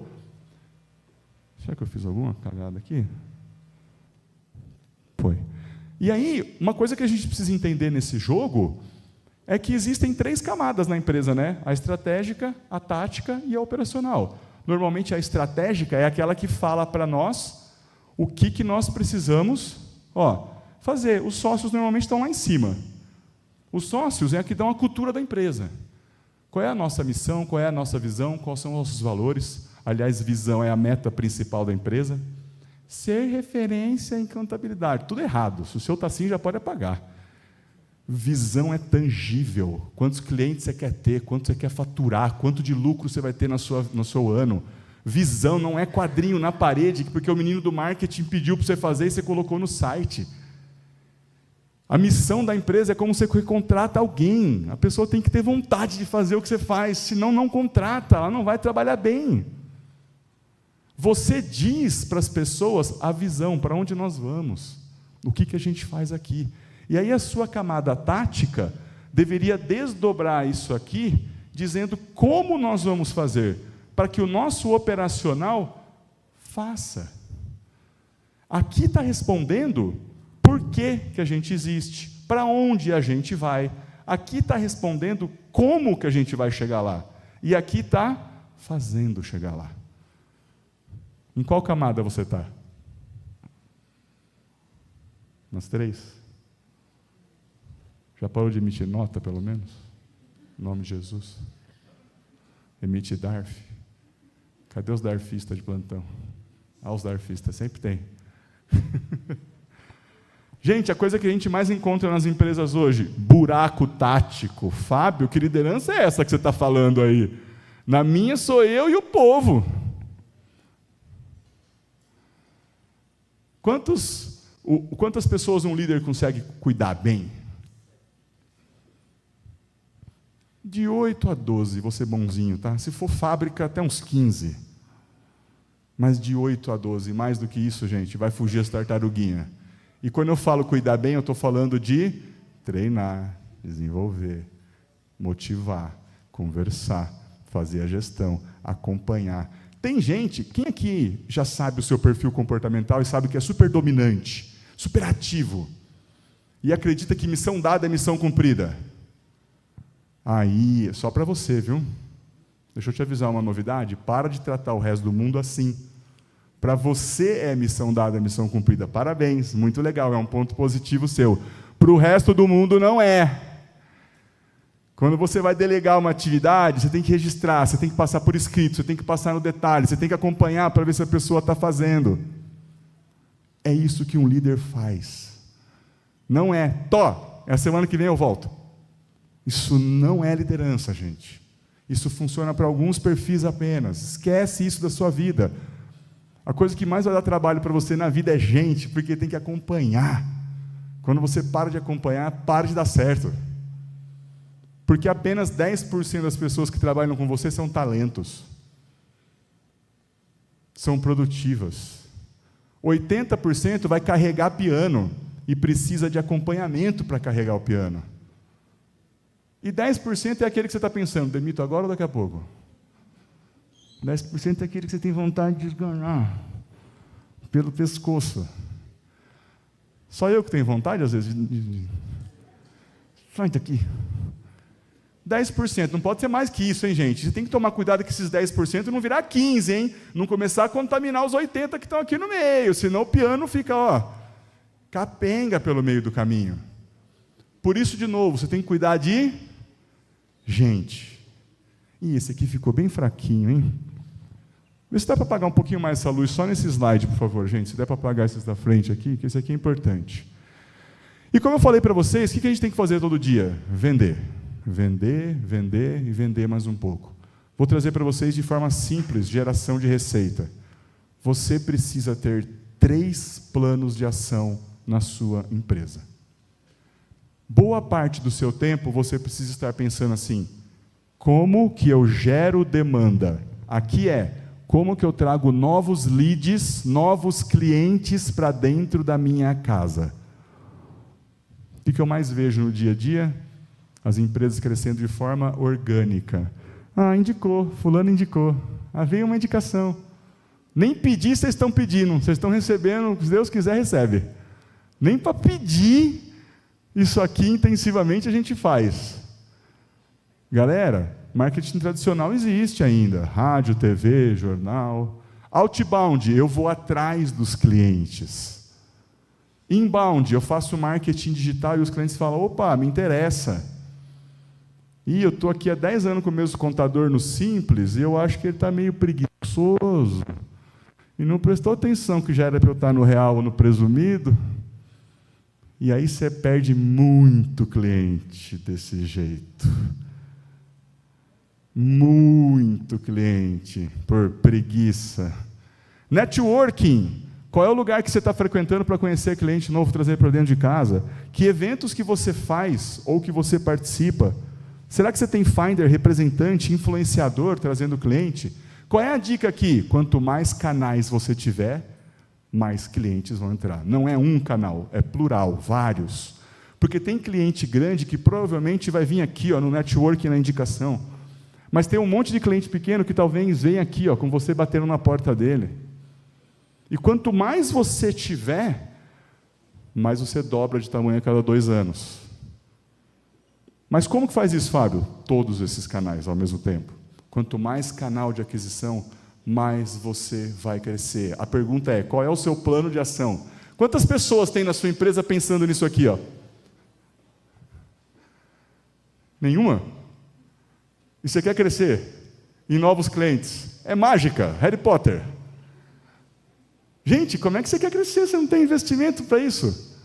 Será que eu fiz alguma cagada aqui? Foi. E aí, uma coisa que a gente precisa entender nesse jogo é que existem 3 camadas na empresa, né? A estratégica, a tática e a operacional. Normalmente a estratégica é aquela que fala para nós o que nós precisamos fazer. Os sócios normalmente estão lá em cima. Os sócios é a que dão a cultura da empresa. Qual é a nossa missão, qual é a nossa visão, quais são os nossos valores? Aliás, visão é a meta principal da empresa. Ser referência em contabilidade. Tudo errado. Se o seu está assim, já pode apagar. Visão é tangível. Quantos clientes você quer ter, quanto você quer faturar, quanto de lucro você vai ter no seu ano. Visão não é quadrinho na parede, porque o menino do marketing pediu para você fazer e você colocou no site. A missão da empresa é como você contrata alguém. A pessoa tem que ter vontade de fazer o que você faz, senão não contrata, ela não vai trabalhar bem. Você diz para as pessoas a visão, para onde nós vamos, o que a gente faz aqui. E aí a sua camada tática deveria desdobrar isso aqui, dizendo como nós vamos fazer, para que o nosso operacional faça. Aqui está respondendo por que a gente existe, para onde a gente vai. Aqui está respondendo como que a gente vai chegar lá. E aqui está fazendo chegar lá. Em qual camada você está? Nas 3? Já parou de emitir nota, pelo menos? Em nome de Jesus. Emite DARF. Cadê os DARFistas de plantão? Os DARFistas, sempre tem. Gente, a coisa que a gente mais encontra nas empresas hoje, buraco tático. Fábio, que liderança é essa que você está falando aí? Na minha sou eu e o povo. Quantas pessoas um líder consegue cuidar bem? De 8 a 12, vou ser bonzinho, tá? Se for fábrica, até uns 15. Mas de 8 a 12, mais do que isso, gente, vai fugir as tartaruguinhas. E quando eu falo cuidar bem, eu estou falando de treinar, desenvolver, motivar, conversar, fazer a gestão, acompanhar. Tem gente, quem aqui já sabe o seu perfil comportamental e sabe que é super dominante, super ativo, e acredita que missão dada é missão cumprida? Aí, é só para você, viu? Deixa eu te avisar uma novidade, para de tratar o resto do mundo assim. Para você é missão dada, é missão cumprida. Parabéns, muito legal, é um ponto positivo seu. Para o resto do mundo não é. Quando você vai delegar uma atividade, você tem que registrar, você tem que passar por escrito, você tem que passar no detalhe, você tem que acompanhar para ver se a pessoa está fazendo. É isso que um líder faz. Não é, é a semana que vem eu volto. Isso não é liderança, gente. Isso funciona para alguns perfis apenas. Esquece isso da sua vida. A coisa que mais vai dar trabalho para você na vida é gente, porque tem que acompanhar. Quando você para de acompanhar, para de dar certo. Porque apenas 10% das pessoas que trabalham com você são talentos. São produtivas. 80% vai carregar piano e precisa de acompanhamento para carregar o piano. E 10% é aquele que você está pensando, demito agora ou daqui a pouco? 10% é aquele que você tem vontade de esganar pelo pescoço. Só eu que tenho vontade, às vezes, sai daqui. 10%, não pode ser mais que isso, hein, gente? Você tem que tomar cuidado que esses 10% não virar 15%, hein? Não começar a contaminar os 80% que estão aqui no meio, senão o piano fica, capenga pelo meio do caminho. Por isso, de novo, você tem que cuidar de gente. Ih, esse aqui ficou bem fraquinho, hein? Vê se dá para apagar um pouquinho mais essa luz, só nesse slide, por favor, gente. Se der para apagar esses da frente aqui, que esse aqui é importante. E como eu falei para vocês, o que a gente tem que fazer todo dia? Vender. Vender, vender e vender mais um pouco. Vou trazer para vocês de forma simples, geração de receita. Você precisa ter 3 planos de ação na sua empresa. Boa parte do seu tempo você precisa estar pensando assim: como que eu gero demanda? Aqui como que eu trago novos leads, novos clientes para dentro da minha casa? O que eu mais vejo no dia a dia? As empresas crescendo de forma orgânica. Ah, indicou, fulano indicou. Ah, veio uma indicação. Nem pedir vocês estão pedindo, vocês estão recebendo, se Deus quiser, recebe. Nem para pedir isso aqui intensivamente a gente faz. Galera, marketing tradicional existe ainda. Rádio, TV, jornal. Outbound, eu vou atrás dos clientes. Inbound, eu faço marketing digital e os clientes falam: opa, me interessa. E eu estou aqui há 10 anos com o mesmo contador no Simples e eu acho que ele está meio preguiçoso. E não prestou atenção que já era para eu estar no real ou no presumido. E aí você perde muito cliente desse jeito. Muito cliente por preguiça. Networking. Qual é o lugar que você está frequentando para conhecer cliente novo, trazer para dentro de casa? Que eventos que você faz ou que você participa? Será que você tem finder, representante, influenciador trazendo cliente? Qual é a dica aqui? Quanto mais canais você tiver, mais clientes vão entrar. Não é um canal, é plural, vários. Porque tem cliente grande que provavelmente vai vir aqui no networking, na indicação. Mas tem um monte de cliente pequeno que talvez venha aqui, com você batendo na porta dele. E quanto mais você tiver, mais você dobra de tamanho a cada 2 anos. Mas como que faz isso, Fábio? Todos esses canais ao mesmo tempo. Quanto mais canal de aquisição, mais você vai crescer. A pergunta é: qual é o seu plano de ação? Quantas pessoas tem na sua empresa pensando nisso aqui? Nenhuma? E você quer crescer em novos clientes? É mágica, Harry Potter. Gente, como é que você quer crescer? Você não tem investimento para isso.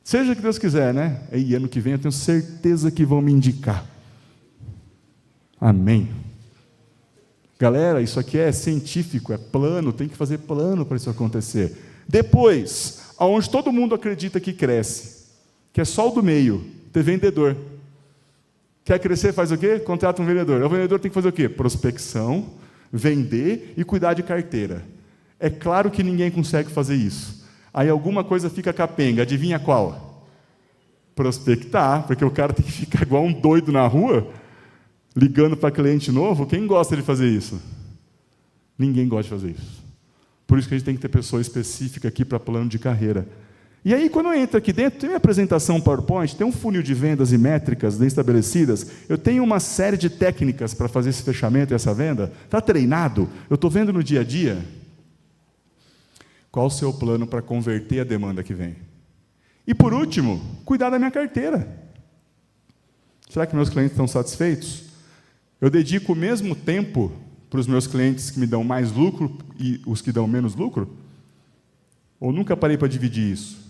Seja o que Deus quiser, né? E ano que vem eu tenho certeza que vão me indicar. Amém. Galera, isso aqui é científico, é plano, tem que fazer plano para isso acontecer. Depois, aonde todo mundo acredita que cresce, que é só o do meio, ter vendedor. Quer crescer, faz o quê? Contrata um vendedor. O vendedor tem que fazer o quê? Prospecção, vender e cuidar de carteira. É claro que ninguém consegue fazer isso. Aí alguma coisa fica capenga, adivinha qual? Prospectar, porque o cara tem que ficar igual um doido na rua, ligando para cliente novo. Quem gosta de fazer isso? Ninguém gosta de fazer isso. Por isso que a gente tem que ter pessoa específica aqui para plano de carreira. E aí, quando eu entro aqui dentro, tem minha apresentação PowerPoint, tem um funil de vendas e métricas bem estabelecidas, eu tenho uma série de técnicas para fazer esse fechamento e essa venda. Está treinado? Eu estou vendo no dia a dia? Qual o seu plano para converter a demanda que vem? E por último, cuidar da minha carteira. Será que meus clientes estão satisfeitos? Eu dedico o mesmo tempo para os meus clientes que me dão mais lucro e os que dão menos lucro? Ou nunca parei para dividir isso?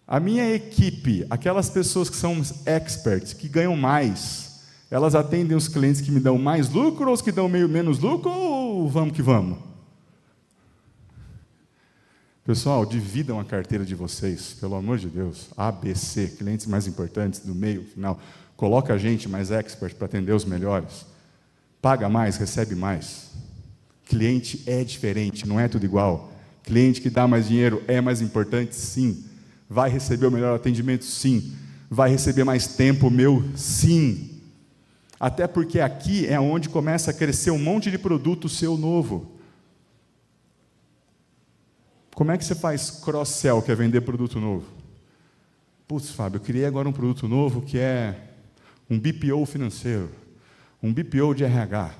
A minha equipe, aquelas pessoas que são experts, que ganham mais, elas atendem os clientes que me dão mais lucro ou os que dão menos lucro, ou vamos que vamos? Pessoal, dividam a carteira de vocês, pelo amor de Deus. A, B, C, clientes mais importantes, do meio, final. Coloca a gente mais expert para atender os melhores. Paga mais, recebe mais. Cliente é diferente, não é tudo igual. Cliente que dá mais dinheiro é mais importante, sim. Vai receber o melhor atendimento, sim. Vai receber mais tempo meu, sim. Até porque aqui é onde começa a crescer um monte de produto seu novo. Como é que você faz cross-sell, que é vender produto novo? Putz, Fábio, eu criei agora um produto novo que é um BPO financeiro, um BPO de RH.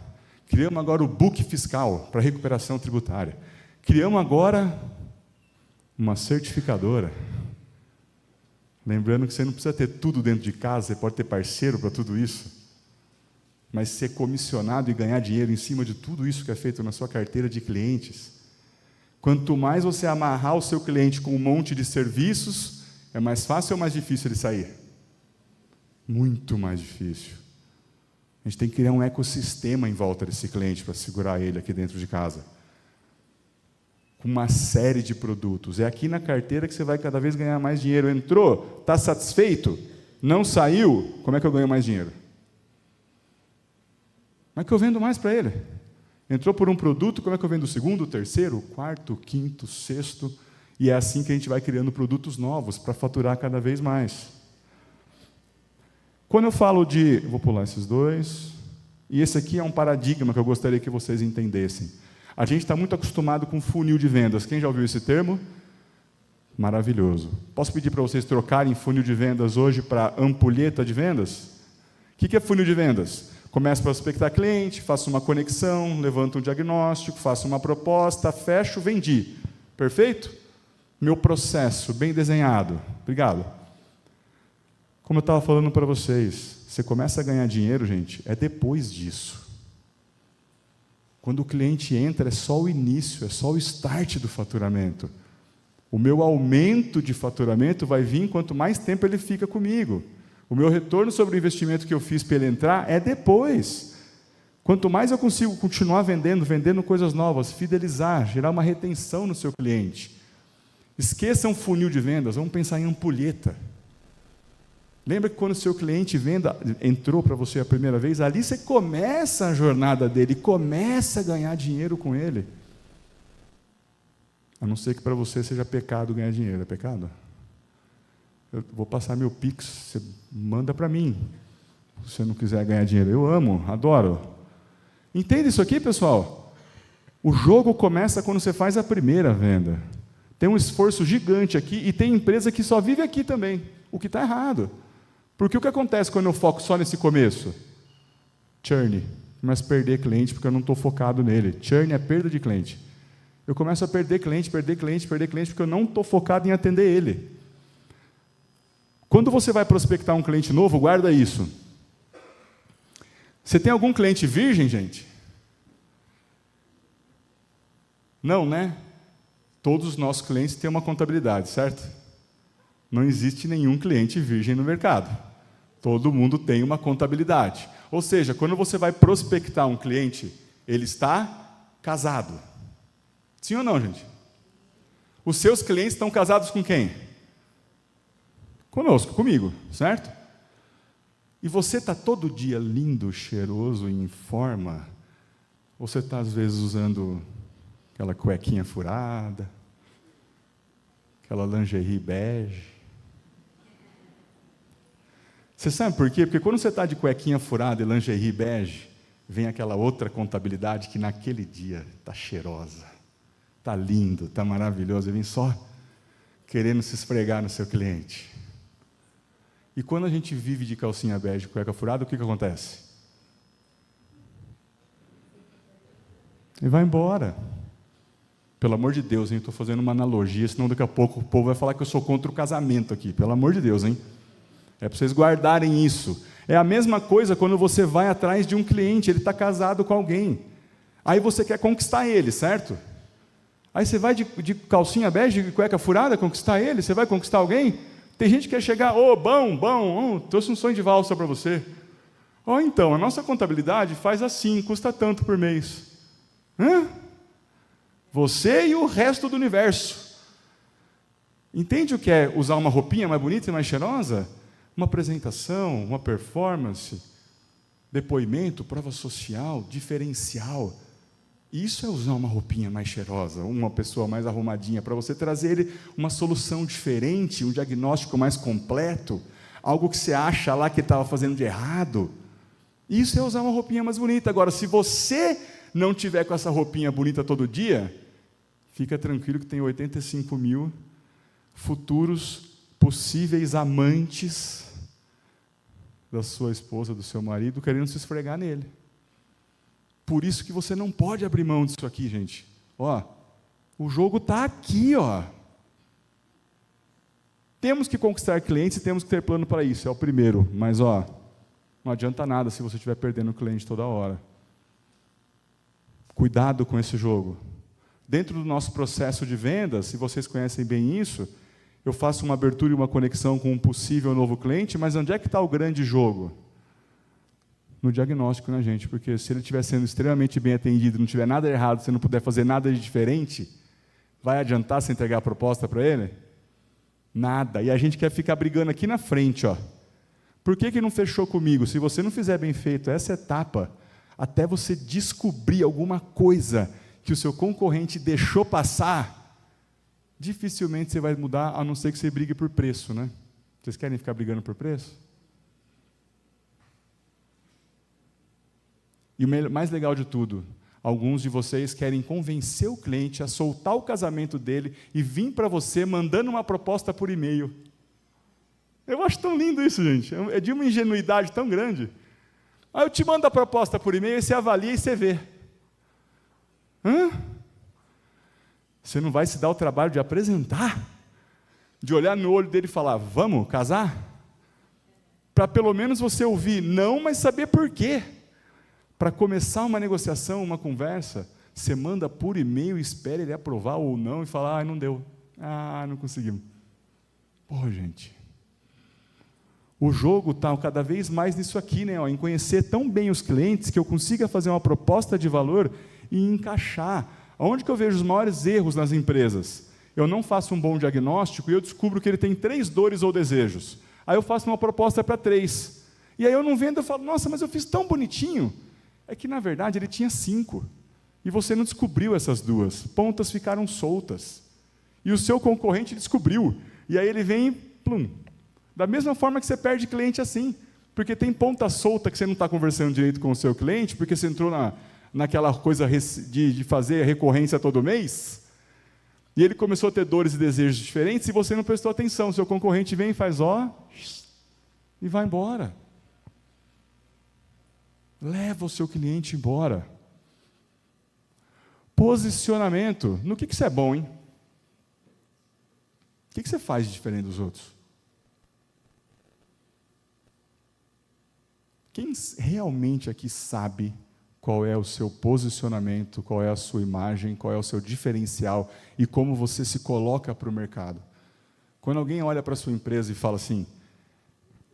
Criamos agora o book fiscal para recuperação tributária. Criamos agora uma certificadora. Lembrando que você não precisa ter tudo dentro de casa, você pode ter parceiro para tudo isso. Mas ser comissionado e ganhar dinheiro em cima de tudo isso que é feito na sua carteira de clientes. Quanto mais você amarrar o seu cliente com um monte de serviços, é mais fácil ou mais difícil ele sair? Muito mais difícil. A gente tem que criar um ecossistema em volta desse cliente para segurar ele aqui dentro de casa. Com uma série de produtos. É aqui na carteira que você vai cada vez ganhar mais dinheiro. Entrou? Está satisfeito? Não saiu? Como é que eu ganho mais dinheiro? Como é que eu vendo mais para ele? Entrou por um produto, como é que eu vendo o segundo, o terceiro, o quarto, o quinto, o sexto? E é assim que a gente vai criando produtos novos para faturar cada vez mais. Quando eu falo de... Vou pular esses dois. E esse aqui é um paradigma que eu gostaria que vocês entendessem. A gente está muito acostumado com funil de vendas. Quem já ouviu esse termo? Maravilhoso. Posso pedir para vocês trocarem funil de vendas hoje para ampulheta de vendas? O que é funil de vendas? Começo a prospectar cliente, faço uma conexão, levanto um diagnóstico, faço uma proposta, fecho, vendi. Perfeito? Meu processo, bem desenhado. Obrigado. Como eu estava falando para vocês, você começa a ganhar dinheiro, gente, é depois disso. Quando o cliente entra, é só o início, é só o start do faturamento. O meu aumento de faturamento vai vir quanto mais tempo ele fica comigo. O meu retorno sobre o investimento que eu fiz para ele entrar é depois. Quanto mais eu consigo continuar vendendo coisas novas, fidelizar, gerar uma retenção no seu cliente. Esqueça um funil de vendas, vamos pensar em ampulheta. Lembra que quando o seu cliente entrou para você a primeira vez, ali você começa a jornada dele, começa a ganhar dinheiro com ele. A não ser que para você seja pecado ganhar dinheiro. É pecado? Eu vou passar meu Pix, você manda para mim. Se você não quiser ganhar dinheiro. Eu amo, adoro. Entende isso aqui, pessoal? O jogo começa quando você faz a primeira venda. Tem um esforço gigante aqui e tem empresa que só vive aqui também, o que está errado. Porque o que acontece quando eu foco só nesse começo? Churn. Começo a perder cliente porque eu não estou focado nele. Churn é perda de cliente. Eu começo a perder cliente porque eu não estou focado em atender ele. Quando você vai prospectar um cliente novo, guarda isso. Você tem algum cliente virgem, gente? Não, né? Todos os nossos clientes têm uma contabilidade, certo? Não existe nenhum cliente virgem no mercado. Todo mundo tem uma contabilidade. Ou seja, quando você vai prospectar um cliente, ele está casado. Sim ou não, gente? Os seus clientes estão casados com quem? Conosco, comigo, certo? E você está todo dia lindo, cheiroso e em forma? Ou você está, às vezes, usando aquela cuequinha furada, aquela lingerie bege? Você sabe por quê? Porque quando você está de cuequinha furada e lingerie bege, vem aquela outra contabilidade que naquele dia está cheirosa, está lindo, está maravilhoso, e vem só querendo se esfregar no seu cliente. E quando a gente vive de calcinha bege e cueca furada, o que acontece? E vai embora. Pelo amor de Deus, hein? Estou fazendo uma analogia, senão daqui a pouco o povo vai falar que eu sou contra o casamento aqui. Pelo amor de Deus, hein? É para vocês guardarem isso. É a mesma coisa quando você vai atrás de um cliente, ele está casado com alguém. Aí você quer conquistar ele, certo? Aí você vai de calcinha bege e cueca furada conquistar ele? Você vai conquistar alguém? Tem gente que quer chegar, bom, trouxe um sonho de valsa para você. Então, a nossa contabilidade faz assim, custa tanto por mês. Hã? Você e o resto do universo. Entende o que é usar uma roupinha mais bonita e mais cheirosa? Uma apresentação, uma performance, depoimento, prova social, diferencial. Isso é usar uma roupinha mais cheirosa, uma pessoa mais arrumadinha, para você trazer ele uma solução diferente, um diagnóstico mais completo, algo que você acha lá que estava fazendo de errado. Isso é usar uma roupinha mais bonita. Agora, se você não tiver com essa roupinha bonita todo dia, fica tranquilo que tem 85 mil futuros possíveis amantes da sua esposa, do seu marido, querendo se esfregar nele. Por isso que você não pode abrir mão disso aqui, gente. O jogo está aqui, Temos que conquistar clientes e temos que ter plano para isso, é o primeiro. Mas, não adianta nada se você estiver perdendo cliente toda hora. Cuidado com esse jogo. Dentro do nosso processo de vendas, se vocês conhecem bem isso, eu faço uma abertura e uma conexão com um possível novo cliente, mas onde é que está o grande jogo? No diagnóstico, né, gente? Porque se ele estiver sendo extremamente bem atendido, não tiver nada errado, você não puder fazer nada de diferente, vai adiantar você entregar a proposta para ele? Nada. E a gente quer ficar brigando aqui na frente, Por que não fechou comigo? Se você não fizer bem feito essa etapa, até você descobrir alguma coisa que o seu concorrente deixou passar, dificilmente você vai mudar, a não ser que você brigue por preço, né? Vocês querem ficar brigando por preço? E o mais legal de tudo, alguns de vocês querem convencer o cliente a soltar o casamento dele e vir para você mandando uma proposta por e-mail. Eu acho tão lindo isso, gente. É de uma ingenuidade tão grande. Aí eu te mando a proposta por e-mail, e você avalia e você vê. Você não vai se dar o trabalho de apresentar? De olhar no olho dele e falar, vamos casar? Para pelo menos você ouvir não, mas saber por quê. Para começar uma negociação, uma conversa, você manda por e-mail, espera ele aprovar ou não e falar, não deu. Não conseguimos. Gente. O jogo está cada vez mais nisso aqui, né? Em conhecer tão bem os clientes que eu consiga fazer uma proposta de valor e encaixar. Onde que eu vejo os maiores erros nas empresas? Eu não faço um bom diagnóstico e eu descubro que ele tem 3 dores ou desejos. Aí eu faço uma proposta para 3. E aí eu não vendo, eu falo, nossa, mas eu fiz tão bonitinho. É que, na verdade, ele tinha 5. E você não descobriu essas 2. Pontas ficaram soltas. E o seu concorrente descobriu. E aí ele vem, plum. Da mesma forma que você perde cliente assim. Porque tem ponta solta que você não está conversando direito com o seu cliente, porque você entrou naquela coisa de fazer recorrência todo mês, e ele começou a ter dores e desejos diferentes, e você não prestou atenção. O seu concorrente vem e faz e vai embora. Leva o seu cliente embora. Posicionamento. No que você é bom, hein? O que você faz de diferente dos outros? Quem realmente aqui sabe qual é o seu posicionamento, qual é a sua imagem, qual é o seu diferencial e como você se coloca para o mercado? Quando alguém olha para a sua empresa e fala assim,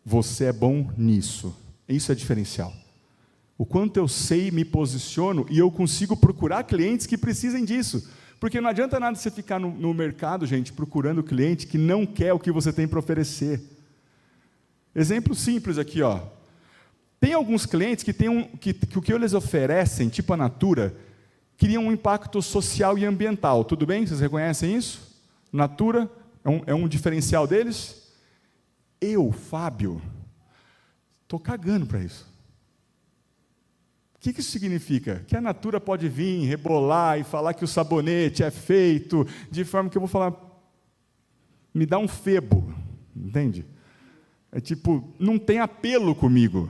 você é bom nisso, isso é diferencial. O quanto eu sei, me posiciono e eu consigo procurar clientes que precisem disso. Porque não adianta nada você ficar no mercado, gente, procurando cliente que não quer o que você tem para oferecer. Exemplo simples aqui, Tem alguns clientes que o que eles oferecem, tipo a Natura, cria um impacto social e ambiental. Tudo bem? Vocês reconhecem isso? Natura é um diferencial deles? Eu, Fábio, estou cagando para isso. O que isso significa? Que a Natura pode vir, rebolar e falar que o sabonete é feito de forma que eu vou falar, me dá um febo, entende? É tipo, não tem apelo comigo.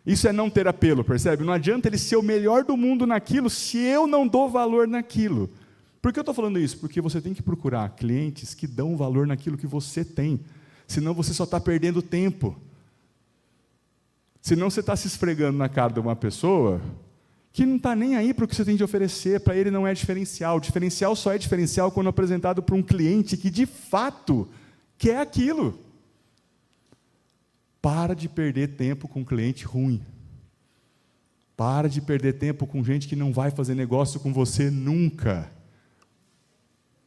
Isso é não ter apelo, percebe? Não adianta ele ser o melhor do mundo naquilo se eu não dou valor naquilo. Por que eu estou falando isso? Porque você tem que procurar clientes que dão valor naquilo que você tem. Senão você só está perdendo tempo. Senão você está se esfregando na cara de uma pessoa que não está nem aí para o que você tem de oferecer, para ele não é diferencial. O diferencial só é diferencial quando apresentado para um cliente que, de fato, quer aquilo. Para de perder tempo com cliente ruim. Para de perder tempo com gente que não vai fazer negócio com você nunca.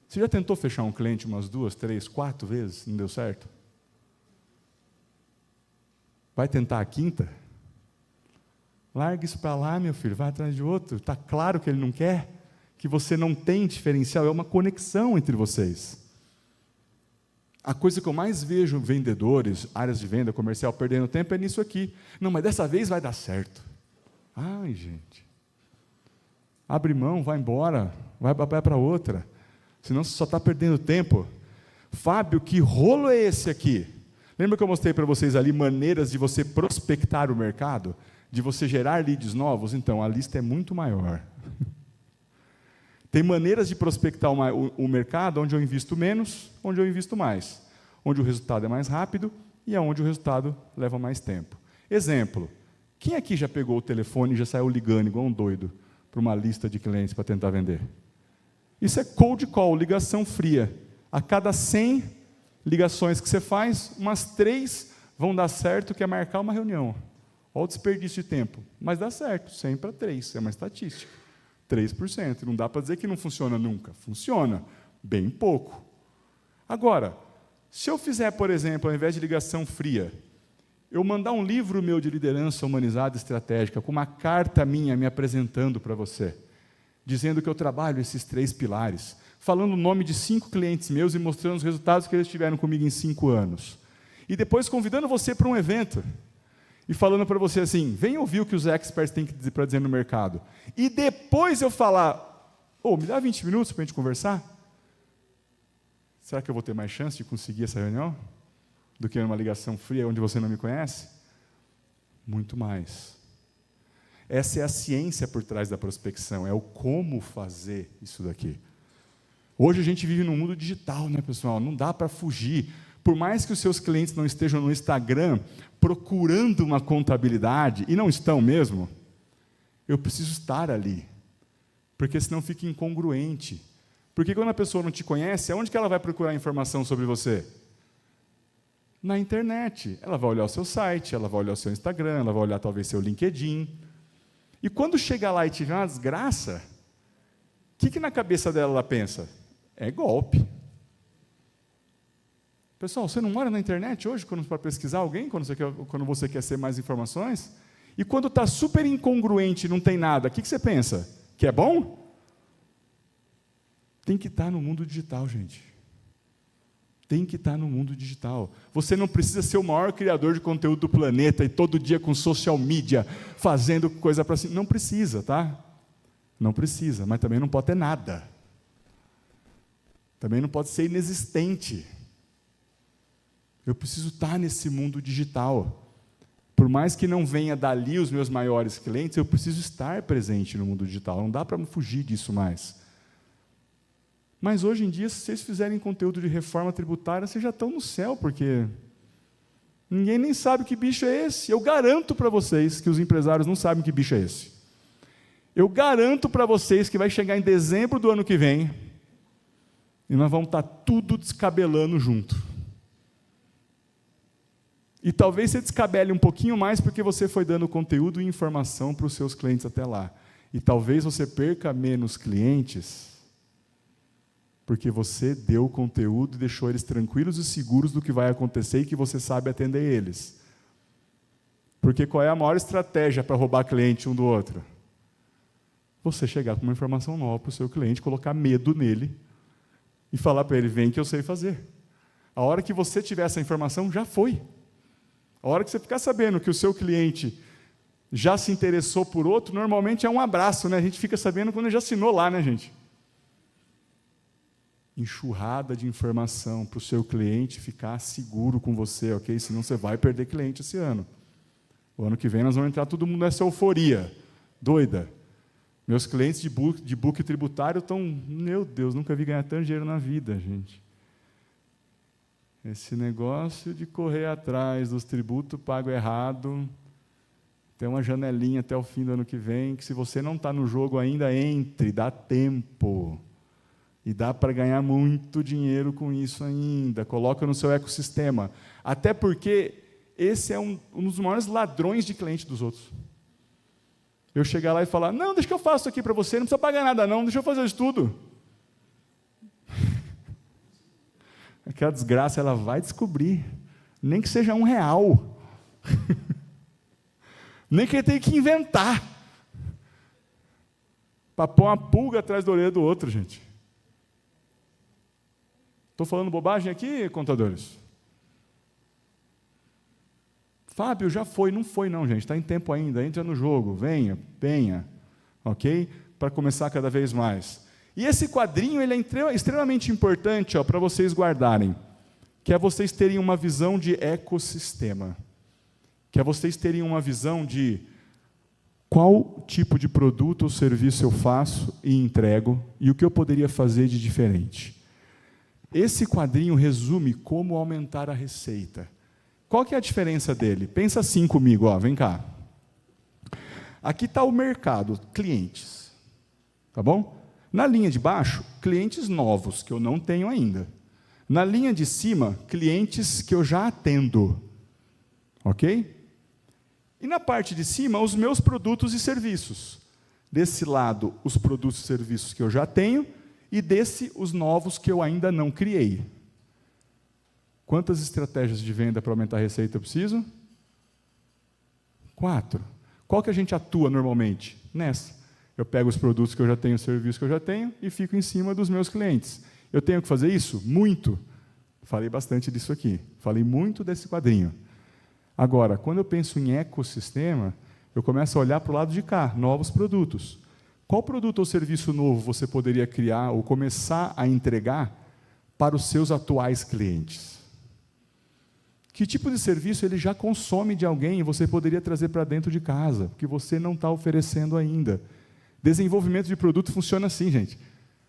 Você já tentou fechar um cliente umas 2, 3, 4 vezes? Não deu certo? Vai tentar a 5ª? Larga isso para lá, meu filho, vai atrás de outro. Está claro que ele não quer, que você não tem diferencial, é uma conexão entre vocês. A coisa que eu mais vejo vendedores, áreas de venda comercial, perdendo tempo é nisso aqui. Não, mas dessa vez vai dar certo. Ai, gente. Abre mão, vai embora, vai para outra. Senão você só está perdendo tempo. Fábio, que rolo é esse aqui? Lembra que eu mostrei para vocês ali maneiras de você prospectar o mercado? De você gerar leads novos? Então, a lista é muito maior. Tem maneiras de prospectar o mercado onde eu invisto menos, onde eu invisto mais. onde o resultado é mais rápido e aonde o resultado leva mais tempo. Exemplo, quem aqui já pegou o telefone e já saiu ligando igual um doido para uma lista de clientes para tentar vender? Isso é cold call, ligação fria. A cada 100 ligações que você faz, umas 3 vão dar certo, que é marcar uma reunião. Olha o desperdício de tempo. Mas dá certo, 100 para 3, é uma estatística. 3%. Não dá para dizer que não funciona nunca. Funciona, bem pouco. Agora, se eu fizer, por exemplo, ao invés de ligação fria, eu mandar um livro meu de liderança humanizada e estratégica, com uma carta minha me apresentando para você, dizendo que eu trabalho esses 3 pilares, falando o nome de 5 clientes meus e mostrando os resultados que eles tiveram comigo em 5 anos. E depois convidando você para um evento e falando para você assim, vem ouvir o que os experts têm que dizer para dizer no mercado. E depois eu falar, me dá 20 minutos para a gente conversar? Será que eu vou ter mais chance de conseguir essa reunião do que numa ligação fria onde você não me conhece? Muito mais. Essa é a ciência por trás da prospecção, é o como fazer isso daqui. Hoje a gente vive num mundo digital, né, pessoal? Não dá para fugir. Por mais que os seus clientes não estejam no Instagram procurando uma contabilidade, e não estão mesmo, eu preciso estar ali, porque senão fica incongruente. Porque quando a pessoa não te conhece, aonde que ela vai procurar informação sobre você? Na internet. Ela vai olhar o seu site, ela vai olhar o seu Instagram, ela vai olhar talvez seu LinkedIn. E quando chega lá e tiver uma desgraça, o que na cabeça dela ela pensa? É golpe. Pessoal, você não mora na internet hoje para pesquisar alguém, quando você quer ser mais informações? E quando está super incongruente e não tem nada, o que você pensa? Que é bom? Tem que estar no mundo digital, gente. Tem que estar no mundo digital. Você não precisa ser o maior criador de conteúdo do planeta e todo dia com social media, fazendo coisa para cima. Não precisa, tá? Não precisa, mas também não pode ter nada. Também não pode ser inexistente. Eu preciso estar nesse mundo digital. Por mais que não venha dali os meus maiores clientes, eu preciso estar presente no mundo digital. Não dá para me fugir disso mais. Mas hoje em dia, se vocês fizerem conteúdo de reforma tributária, vocês já estão no céu, porque ninguém nem sabe que bicho é esse. Eu garanto para vocês que os empresários não sabem que bicho é esse. Eu garanto para vocês que vai chegar em dezembro do ano que vem e nós vamos estar tudo descabelando junto. E talvez você descabele um pouquinho mais porque você foi dando conteúdo e informação para os seus clientes até lá. E talvez você perca menos clientes porque você deu conteúdo e deixou eles tranquilos e seguros do que vai acontecer e que você sabe atender eles. Porque qual é a maior estratégia para roubar cliente um do outro? Você chegar com uma informação nova para o seu cliente, colocar medo nele e falar para ele, vem que eu sei fazer. A hora que você tiver essa informação, já foi. A hora que você ficar sabendo que o seu cliente já se interessou por outro, normalmente é um abraço, né? A gente fica sabendo quando ele já assinou lá, né, gente? Enxurrada de informação para o seu cliente ficar seguro com você, ok? Senão você vai perder cliente esse ano. O ano que vem nós vamos entrar todo mundo nessa euforia, doida. Meus clientes de book tributário estão, meu Deus, nunca vi ganhar tanto dinheiro na vida, gente. Esse negócio de correr atrás dos tributos pago errado, tem uma janelinha até o fim do ano que vem, que se você não está no jogo ainda, entre, dá tempo. E dá para ganhar muito dinheiro com isso ainda. Coloca no seu ecossistema. Até porque esse é um dos maiores ladrões de cliente dos outros. Eu chegar lá e falar, não, deixa que eu faço aqui para você, não precisa pagar nada não, deixa eu fazer o estudo. Aquela desgraça, ela vai descobrir, nem que seja R$1. Nem que ele tenha que inventar, para pôr uma pulga atrás da orelha do outro, gente. Estou falando bobagem aqui, contadores? Fábio, já foi. Não foi não, gente, está em tempo ainda, entra no jogo, venha, ok? Para começar cada vez mais. E esse quadrinho ele é extremamente importante para vocês guardarem, que é vocês terem uma visão de ecossistema, que é vocês terem uma visão de qual tipo de produto ou serviço eu faço e entrego, e o que eu poderia fazer de diferente. Esse quadrinho resume como aumentar a receita. Qual que é a diferença dele? Pensa assim comigo, ó, vem cá. Aqui está o mercado, clientes. Tá bom? Na linha de baixo, clientes novos, que eu não tenho ainda. Na linha de cima, clientes que eu já atendo. Ok? E na parte de cima, os meus produtos e serviços. Desse lado, os produtos e serviços que eu já tenho, e desse, os novos que eu ainda não criei. Quantas estratégias de venda para aumentar a receita eu preciso? 4. Qual que a gente atua normalmente? Nessa. Eu pego os produtos que eu já tenho, os serviços que eu já tenho, e fico em cima dos meus clientes. Eu tenho que fazer isso? Muito. Falei bastante disso aqui. Falei muito desse quadrinho. Agora, quando eu penso em ecossistema, eu começo a olhar para o lado de cá, novos produtos. Qual produto ou serviço novo você poderia criar ou começar a entregar para os seus atuais clientes? Que tipo de serviço ele já consome de alguém e você poderia trazer para dentro de casa, que você não está oferecendo ainda? Desenvolvimento de produto funciona assim, gente.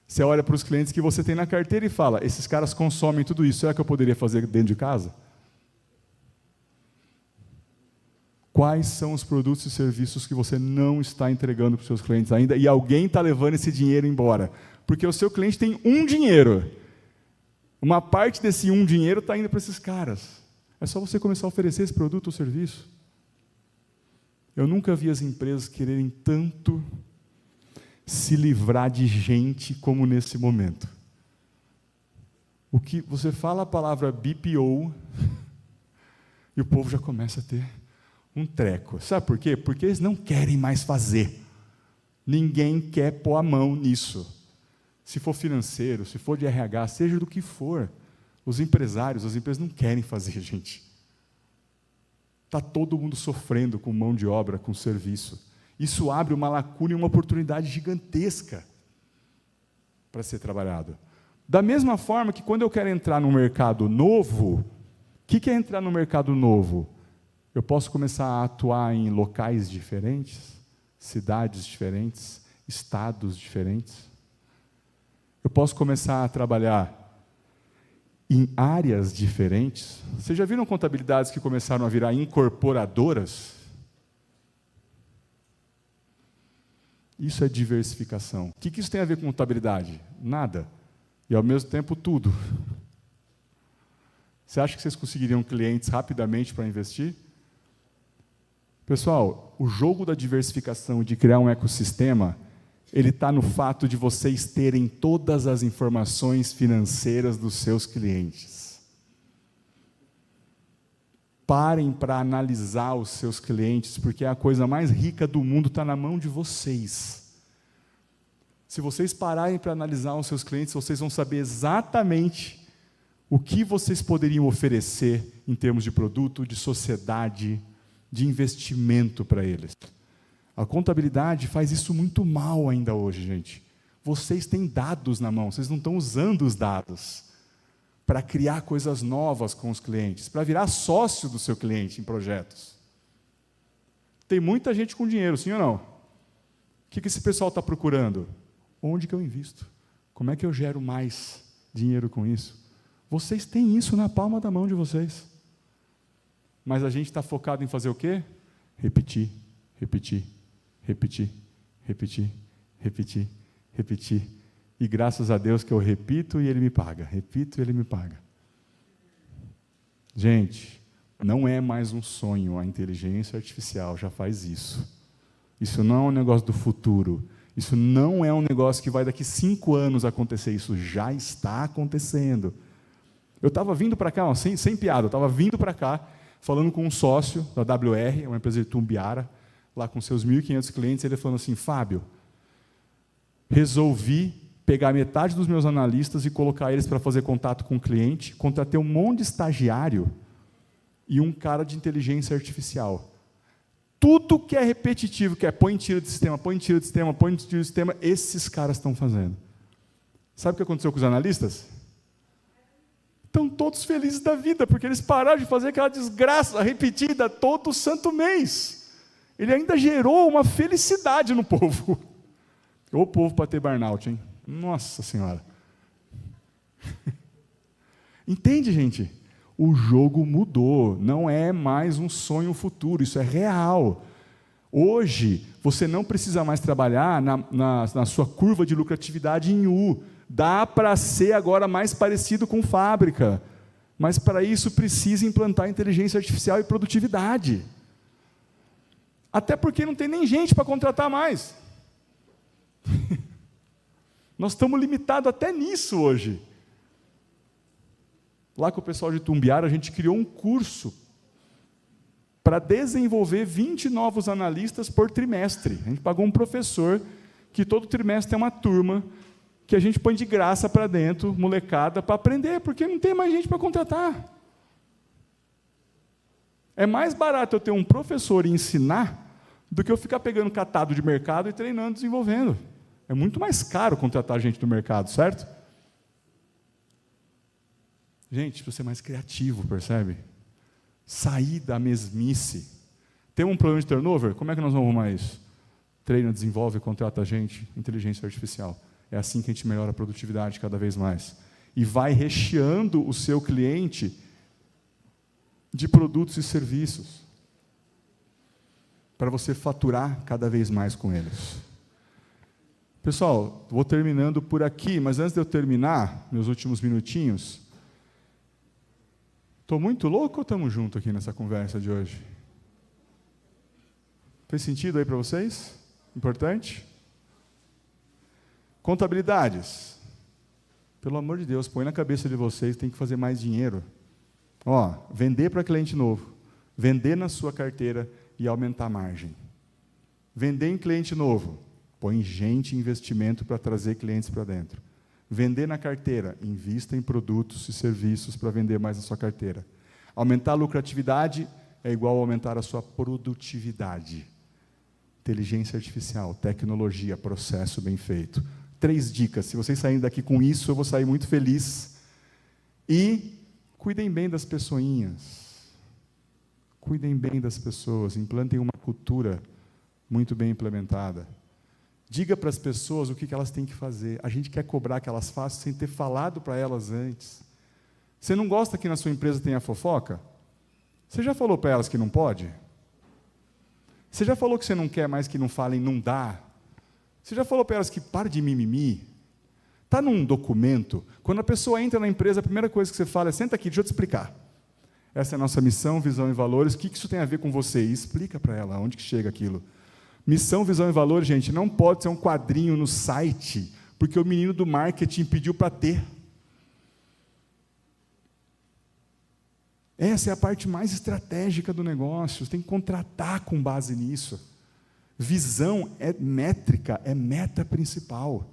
Você olha para os clientes que você tem na carteira e fala, esses caras consomem tudo isso, será que eu poderia fazer dentro de casa? Quais são os produtos e serviços que você não está entregando para os seus clientes ainda e alguém está levando esse dinheiro embora? Porque o seu cliente tem um dinheiro. Uma parte desse um dinheiro está indo para esses caras. É só você começar a oferecer esse produto ou serviço. Eu nunca vi as empresas quererem tanto se livrar de gente como nesse momento. O que você fala a palavra BPO e o povo já começa a ter um treco. Sabe por quê? Porque eles não querem mais fazer. Ninguém quer pôr a mão nisso. Se for financeiro, se for de RH, seja do que for, os empresários, as empresas não querem fazer, gente. Está todo mundo sofrendo com mão de obra, com serviço. Isso abre uma lacuna e uma oportunidade gigantesca para ser trabalhado. Da mesma forma que quando eu quero entrar no mercado novo, o que é entrar no mercado novo? Eu posso começar a atuar em locais diferentes, cidades diferentes, estados diferentes. Eu posso começar a trabalhar em áreas diferentes. Vocês já viram contabilidades que começaram a virar incorporadoras? Isso é diversificação. O que isso tem a ver com contabilidade? Nada. E, ao mesmo tempo, tudo. Você acha que vocês conseguiriam clientes rapidamente para investir? Pessoal, o jogo da diversificação e de criar um ecossistema, ele está no fato de vocês terem todas as informações financeiras dos seus clientes. Parem para analisar os seus clientes, porque a coisa mais rica do mundo está na mão de vocês. Se vocês pararem para analisar os seus clientes, vocês vão saber exatamente o que vocês poderiam oferecer em termos de produto, de sociedade, de investimento para eles. A contabilidade faz isso muito mal ainda hoje, gente. Vocês têm dados na mão, vocês não estão usando os dados para criar coisas novas com os clientes, para virar sócio do seu cliente em projetos. Tem muita gente com dinheiro, sim ou não? O que esse pessoal está procurando? Onde que eu invisto? Como é que eu gero mais dinheiro com isso? Vocês têm isso na palma da mão de vocês. Mas a gente está focado em fazer o quê? Repetir, repetir, repetir, repetir, repetir, repetir. E graças a Deus que eu repito e Ele me paga. Repito e Ele me paga. Gente, não é mais um sonho. A inteligência artificial já faz isso. Isso não é um negócio do futuro. Isso não é um negócio que vai daqui 5 anos acontecer. Isso já está acontecendo. Eu estava vindo para cá, ó, sem piada, eu estava vindo para cá, falando com um sócio da WR, uma empresa de Tumbiara, lá com seus 1.500 clientes, ele falando assim, Fábio, resolvi pegar metade dos meus analistas e colocar eles para fazer contato com o cliente, contratei um monte de estagiário e um cara de inteligência artificial. Tudo que é repetitivo, que é põe e tira de sistema, põe e tira de sistema, põe e tira de sistema, esses caras estão fazendo. Sabe o que aconteceu com os analistas? Estão todos felizes da vida, porque eles pararam de fazer aquela desgraça repetida todo santo mês. Ele ainda gerou uma felicidade no povo. O povo para ter burnout, hein? Nossa Senhora. Entende, gente? O jogo mudou, não é mais um sonho futuro, isso é real. Hoje, você não precisa mais trabalhar na sua curva de lucratividade em U. Dá para ser agora mais parecido com fábrica. Mas para isso precisa implantar inteligência artificial e produtividade. Até porque não tem nem gente para contratar mais. Nós estamos limitados até nisso hoje. Lá com o pessoal de Tumbiara, a gente criou um curso para desenvolver 20 novos analistas por trimestre. A gente pagou um professor, que todo trimestre é uma turma, que a gente põe de graça para dentro, molecada, para aprender, porque não tem mais gente para contratar. É mais barato eu ter um professor e ensinar, do que eu ficar pegando catado de mercado e treinando, desenvolvendo. É muito mais caro contratar gente do mercado, certo? Gente, precisa ser mais criativo, percebe? Sair da mesmice. Tem um problema de turnover? Como é que nós vamos arrumar isso? Treina, desenvolve, contrata gente, inteligência artificial. É assim que a gente melhora a produtividade cada vez mais. E vai recheando o seu cliente de produtos e serviços, para você faturar cada vez mais com eles. Pessoal, vou terminando por aqui, mas antes de eu terminar, meus últimos minutinhos, estou muito louco ou estamos juntos aqui nessa conversa de hoje? Fez sentido aí para vocês? Importante? Contabilidades. Pelo amor de Deus, põe na cabeça de vocês, tem que fazer mais dinheiro. Ó, vender para cliente novo, vender na sua carteira e aumentar a margem. Vender em cliente novo, põe gente e investimento para trazer clientes para dentro. Vender na carteira, invista em produtos e serviços para vender mais na sua carteira. Aumentar a lucratividade é igual a aumentar a sua produtividade. Inteligência artificial, tecnologia, processo bem feito. 3 dicas, se vocês saírem daqui com isso, eu vou sair muito feliz. E cuidem bem das pessoinhas. Cuidem bem das pessoas, implantem uma cultura muito bem implementada. Diga para as pessoas o que elas têm que fazer. A gente quer cobrar que elas façam sem ter falado para elas antes. Você não gosta que na sua empresa tenha fofoca? Você já falou para elas que não pode? Você já falou que você não quer mais que não falem, não dá? Você já falou para elas que para de mimimi? Está num documento, quando a pessoa entra na empresa, a primeira coisa que você fala é, senta aqui, deixa eu te explicar. Essa é a nossa missão, visão e valores. O que isso tem a ver com você? E explica para ela onde que chega aquilo. Missão, visão e valores, gente, não pode ser um quadrinho no site, porque o menino do marketing pediu para ter. Essa é a parte mais estratégica do negócio. Você tem que contratar com base nisso. Visão é métrica, é meta principal.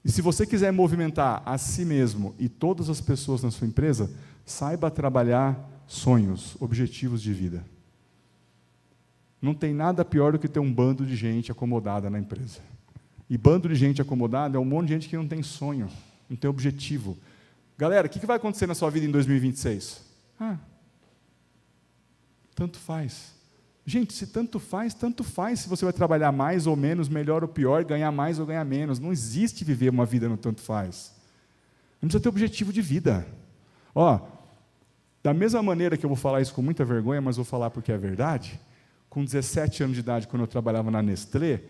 E se você quiser movimentar a si mesmo e todas as pessoas na sua empresa, saiba trabalhar sonhos, objetivos de vida. Não tem nada pior do que ter um bando de gente acomodada na empresa. E bando de gente acomodada é um monte de gente que não tem sonho, não tem objetivo. Galera, o que vai acontecer na sua vida em 2026? Tanto faz. Gente, se tanto faz se você vai trabalhar mais ou menos, melhor ou pior, ganhar mais ou ganhar menos. Não existe viver uma vida no tanto faz. Não precisa ter objetivo de vida. Ó, da mesma maneira que eu vou falar isso com muita vergonha, mas vou falar porque é verdade, com 17 anos de idade, quando eu trabalhava na Nestlé,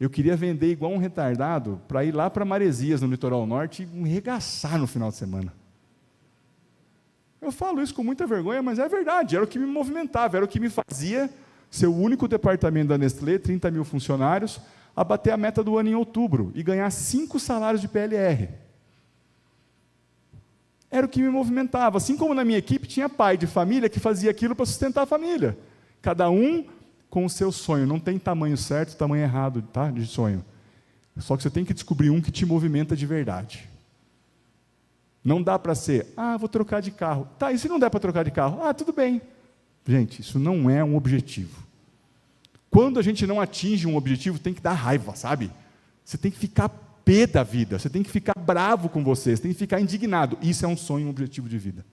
eu queria vender igual um retardado para ir lá para Maresias, no litoral norte, e arregaçar no final de semana. Eu falo isso com muita vergonha, mas é verdade, era o que me movimentava, era o que me fazia ser o único departamento da Nestlé, 30 mil funcionários, a bater a meta do ano em outubro e ganhar 5 salários de PLR. Era o que me movimentava. Assim como na minha equipe tinha pai de família que fazia aquilo para sustentar a família. Cada um com o seu sonho. Não tem tamanho certo, tamanho errado, tá, de sonho. Só que você tem que descobrir um que te movimenta de verdade. Não dá para ser, vou trocar de carro. Tá, e se não der para trocar de carro? Tudo bem. Gente, isso não é um objetivo. Quando a gente não atinge um objetivo, tem que dar raiva, sabe? Você tem que ficar pé da vida, você tem que ficar bravo com você tem que ficar indignado. Isso é um sonho, um objetivo de vida.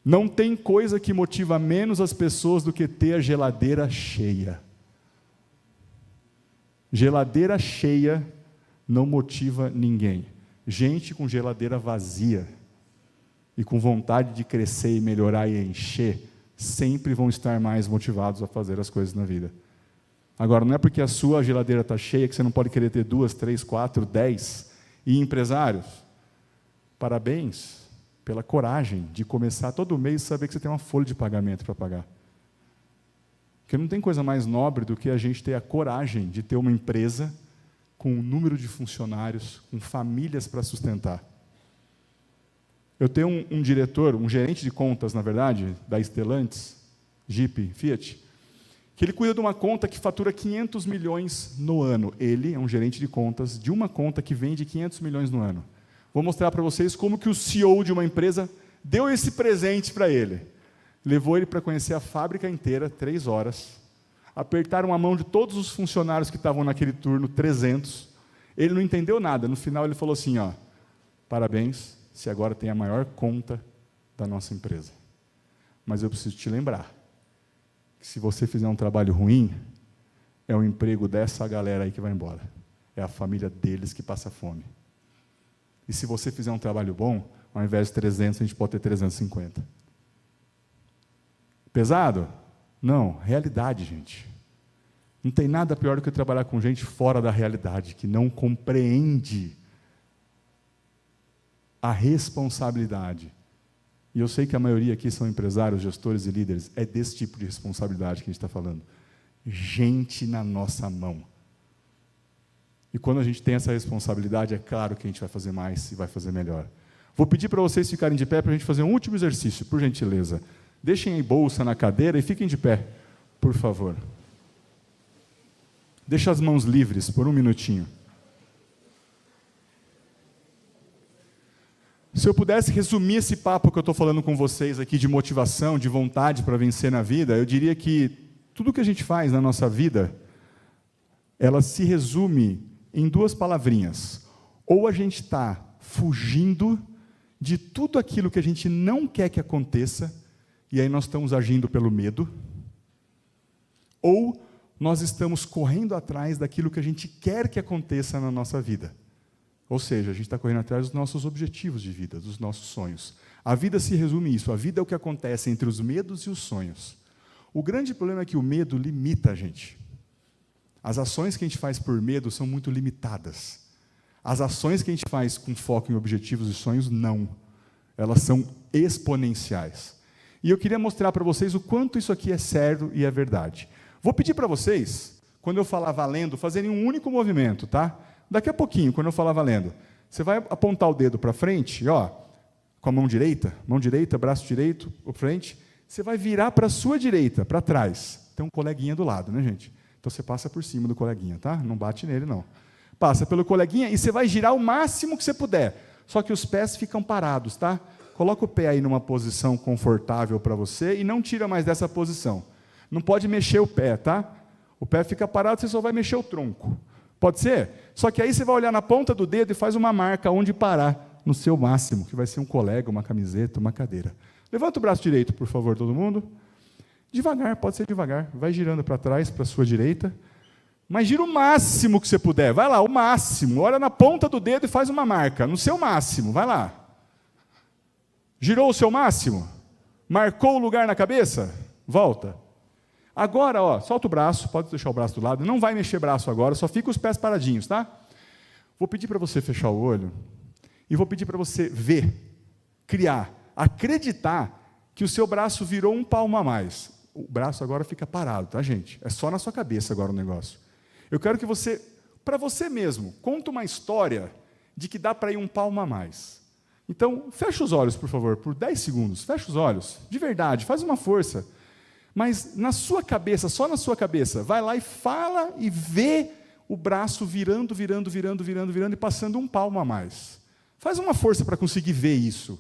Não tem coisa que motiva menos as pessoas do que ter a geladeira cheia. Geladeira cheia não motiva ninguém. Gente com geladeira vazia e com vontade de crescer e melhorar e encher, sempre vão estar mais motivados a fazer as coisas na vida. Agora, não é porque a sua geladeira está cheia que você não pode querer ter 2, 3, 4, 10. E empresários, parabéns pela coragem de começar todo mês e saber que você tem uma folha de pagamento para pagar. Porque não tem coisa mais nobre do que a gente ter a coragem de ter uma empresa com um número de funcionários, com famílias para sustentar. Eu tenho um diretor, um gerente de contas, na verdade, da Stellantis, Jeep, Fiat, que ele cuida de uma conta que fatura 500 milhões no ano. Ele é um gerente de contas de uma conta que vende 500 milhões no ano. Vou mostrar para vocês como que o CEO de uma empresa deu esse presente para ele. Levou ele para conhecer a fábrica inteira, 3 horas. Apertaram a mão de todos os funcionários que estavam naquele turno, 300. Ele não entendeu nada. No final ele falou assim, ó, parabéns, você agora tem a maior conta da nossa empresa. Mas eu preciso te lembrar que se você fizer um trabalho ruim, é o emprego dessa galera aí que vai embora. É a família deles que passa fome. E se você fizer um trabalho bom, ao invés de 300, a gente pode ter 350. Pesado? Não, realidade, gente. Não tem nada pior do que trabalhar com gente fora da realidade, que não compreende a responsabilidade. E eu sei que a maioria aqui são empresários, gestores e líderes. É desse tipo de responsabilidade que a gente está falando. Gente na nossa mão. E quando a gente tem essa responsabilidade, é claro que a gente vai fazer mais e vai fazer melhor. Vou pedir para vocês ficarem de pé para a gente fazer um último exercício, por gentileza. Deixem a bolsa na cadeira e fiquem de pé, por favor. Deixa as mãos livres por um minutinho. Se eu pudesse resumir esse papo que eu estou falando com vocês aqui de motivação, de vontade para vencer na vida, eu diria que tudo que a gente faz na nossa vida, ela se resume em 2 palavrinhas. Ou a gente está fugindo de tudo aquilo que a gente não quer que aconteça, e aí nós estamos agindo pelo medo, ou nós estamos correndo atrás daquilo que a gente quer que aconteça na nossa vida. Ou seja, a gente está correndo atrás dos nossos objetivos de vida, dos nossos sonhos. A vida se resume a isso, a vida é o que acontece entre os medos e os sonhos. O grande problema é que o medo limita a gente. As ações que a gente faz por medo são muito limitadas. As ações que a gente faz com foco em objetivos e sonhos, não. Elas são exponenciais. E eu queria mostrar para vocês o quanto isso aqui é sério e é verdade. Vou pedir para vocês, quando eu falar valendo, fazerem um único movimento, tá? Daqui a pouquinho, quando eu falar valendo, você vai apontar o dedo para frente, ó, com a mão direita, braço direito, para frente, você vai virar para a sua direita, para trás. Tem um coleguinha do lado, né, gente? Então você passa por cima do coleguinha, tá? Não bate nele, não. Passa pelo coleguinha e você vai girar o máximo que você puder. Só que os pés ficam parados, tá? Coloca o pé aí numa posição confortável para você e não tira mais dessa posição. Não pode mexer o pé, tá? O pé fica parado, você só vai mexer o tronco. Pode ser? Só que aí você vai olhar na ponta do dedo e faz uma marca onde parar, no seu máximo, que vai ser um colega, uma camiseta, uma cadeira. Levanta o braço direito, por favor, todo mundo. Devagar, pode ser devagar. Vai girando para trás, para a sua direita. Mas gira o máximo que você puder. Vai lá, o máximo. Olha na ponta do dedo e faz uma marca, no seu máximo. Vai lá. Girou o seu máximo? Marcou o lugar na cabeça? Volta. Agora, ó, solta o braço, pode deixar o braço do lado, não vai mexer o braço agora, só fica os pés paradinhos, tá? Vou pedir para você fechar o olho e vou pedir para você ver, criar, acreditar que o seu braço virou um palmo a mais. O braço agora fica parado, tá, gente? É só na sua cabeça agora o negócio. Eu quero que você, para você mesmo, conte uma história de que dá para ir um palmo a mais. Então, fecha os olhos, por favor, por 10 segundos, fecha os olhos, de verdade, faz uma força. Mas na sua cabeça, só na sua cabeça, vai lá e fala e vê o braço virando e passando um palmo a mais. Faz uma força para conseguir ver isso.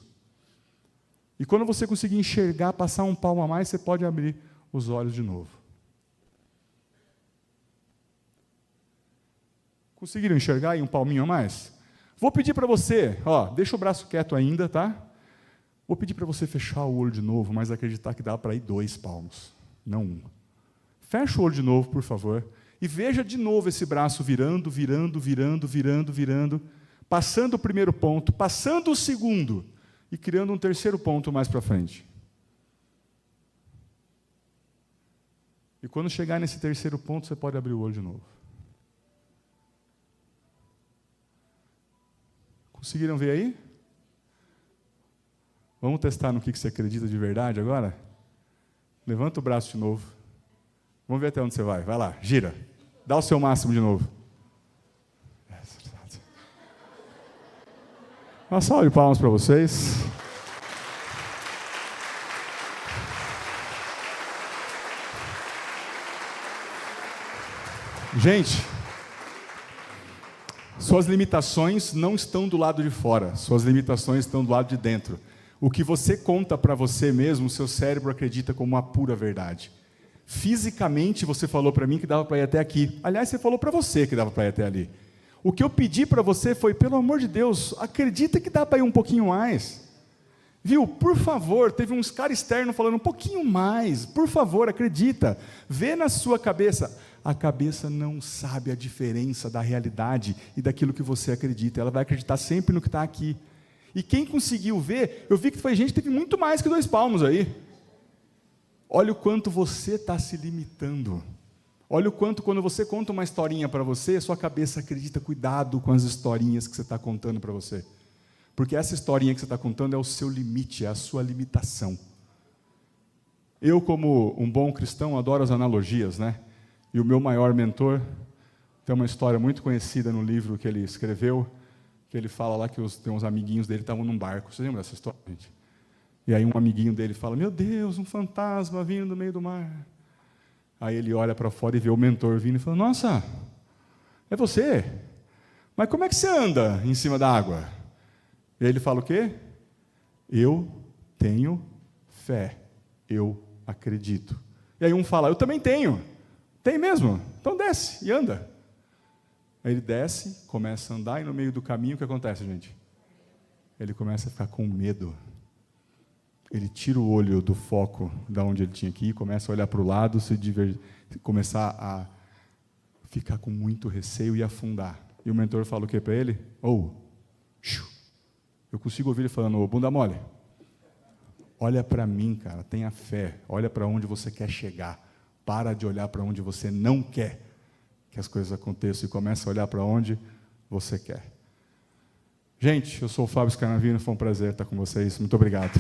E quando você conseguir enxergar, passar um palmo a mais, você pode abrir os olhos de novo. Conseguiram enxergar aí um palminho a mais? Vou pedir para você, ó, deixa o braço quieto ainda, tá? Vou pedir para você fechar o olho de novo, mas acreditar que dá para ir 2 palmos, não 1. Fecha o olho de novo, por favor, e veja de novo esse braço virando, passando o primeiro ponto, passando o segundo e criando um terceiro ponto mais para frente. E quando chegar nesse terceiro ponto, você pode abrir o olho de novo. Conseguiram ver aí? Vamos testar no que você acredita de verdade agora? Levanta o braço de novo. Vamos ver até onde você vai. Vai lá, gira. Dá o seu máximo de novo. Uma salva de palmas para vocês. Gente, suas limitações não estão do lado de fora, suas limitações estão do lado de dentro. O que você conta para você mesmo, o seu cérebro acredita como uma pura verdade. Fisicamente, você falou para mim que dava para ir até aqui. Aliás, você falou para você que dava para ir até ali. O que eu pedi para você foi, pelo amor de Deus, acredita que dá para ir um pouquinho mais. Viu? Por favor, teve uns caras externos falando um pouquinho mais. Por favor, acredita. Vê na sua cabeça. A cabeça não sabe a diferença da realidade e daquilo que você acredita. Ela vai acreditar sempre no que está aqui. E quem conseguiu ver, eu vi que foi gente que teve muito mais que 2 palmos aí. Olha o quanto você está se limitando. Olha o quanto, quando você conta uma historinha para você, a sua cabeça acredita. Cuidado com as historinhas que você está contando para você. Porque essa historinha que você está contando é o seu limite, é a sua limitação. Eu, como um bom cristão, adoro as analogias, né? E o meu maior mentor tem uma história muito conhecida no livro que ele escreveu, que ele fala lá que tem uns amiguinhos dele que estavam num barco. Você lembra dessa história, gente? E aí um amiguinho dele fala, meu Deus, um fantasma vindo do meio do mar. Aí ele olha para fora e vê o mentor vindo e fala, nossa, é você? Mas como é que você anda em cima da água? E aí ele fala o quê? Eu tenho fé, eu acredito. E aí um fala, eu também tenho. Tem mesmo? Então desce e anda. Aí ele desce, começa a andar, e no meio do caminho, o que acontece, gente? Ele começa a ficar com medo. Ele tira o olho do foco de onde ele tinha que ir, começa a olhar para o lado, começar a ficar com muito receio e afundar. E o mentor fala o quê para ele? Eu consigo ouvir ele falando, bunda mole, olha para mim, cara, tenha fé, olha para onde você quer chegar. Para de olhar para onde você não quer que as coisas aconteçam e começa a olhar para onde você quer. Gente, eu sou o Fábio Scanavino, foi um prazer estar com vocês. Muito obrigado.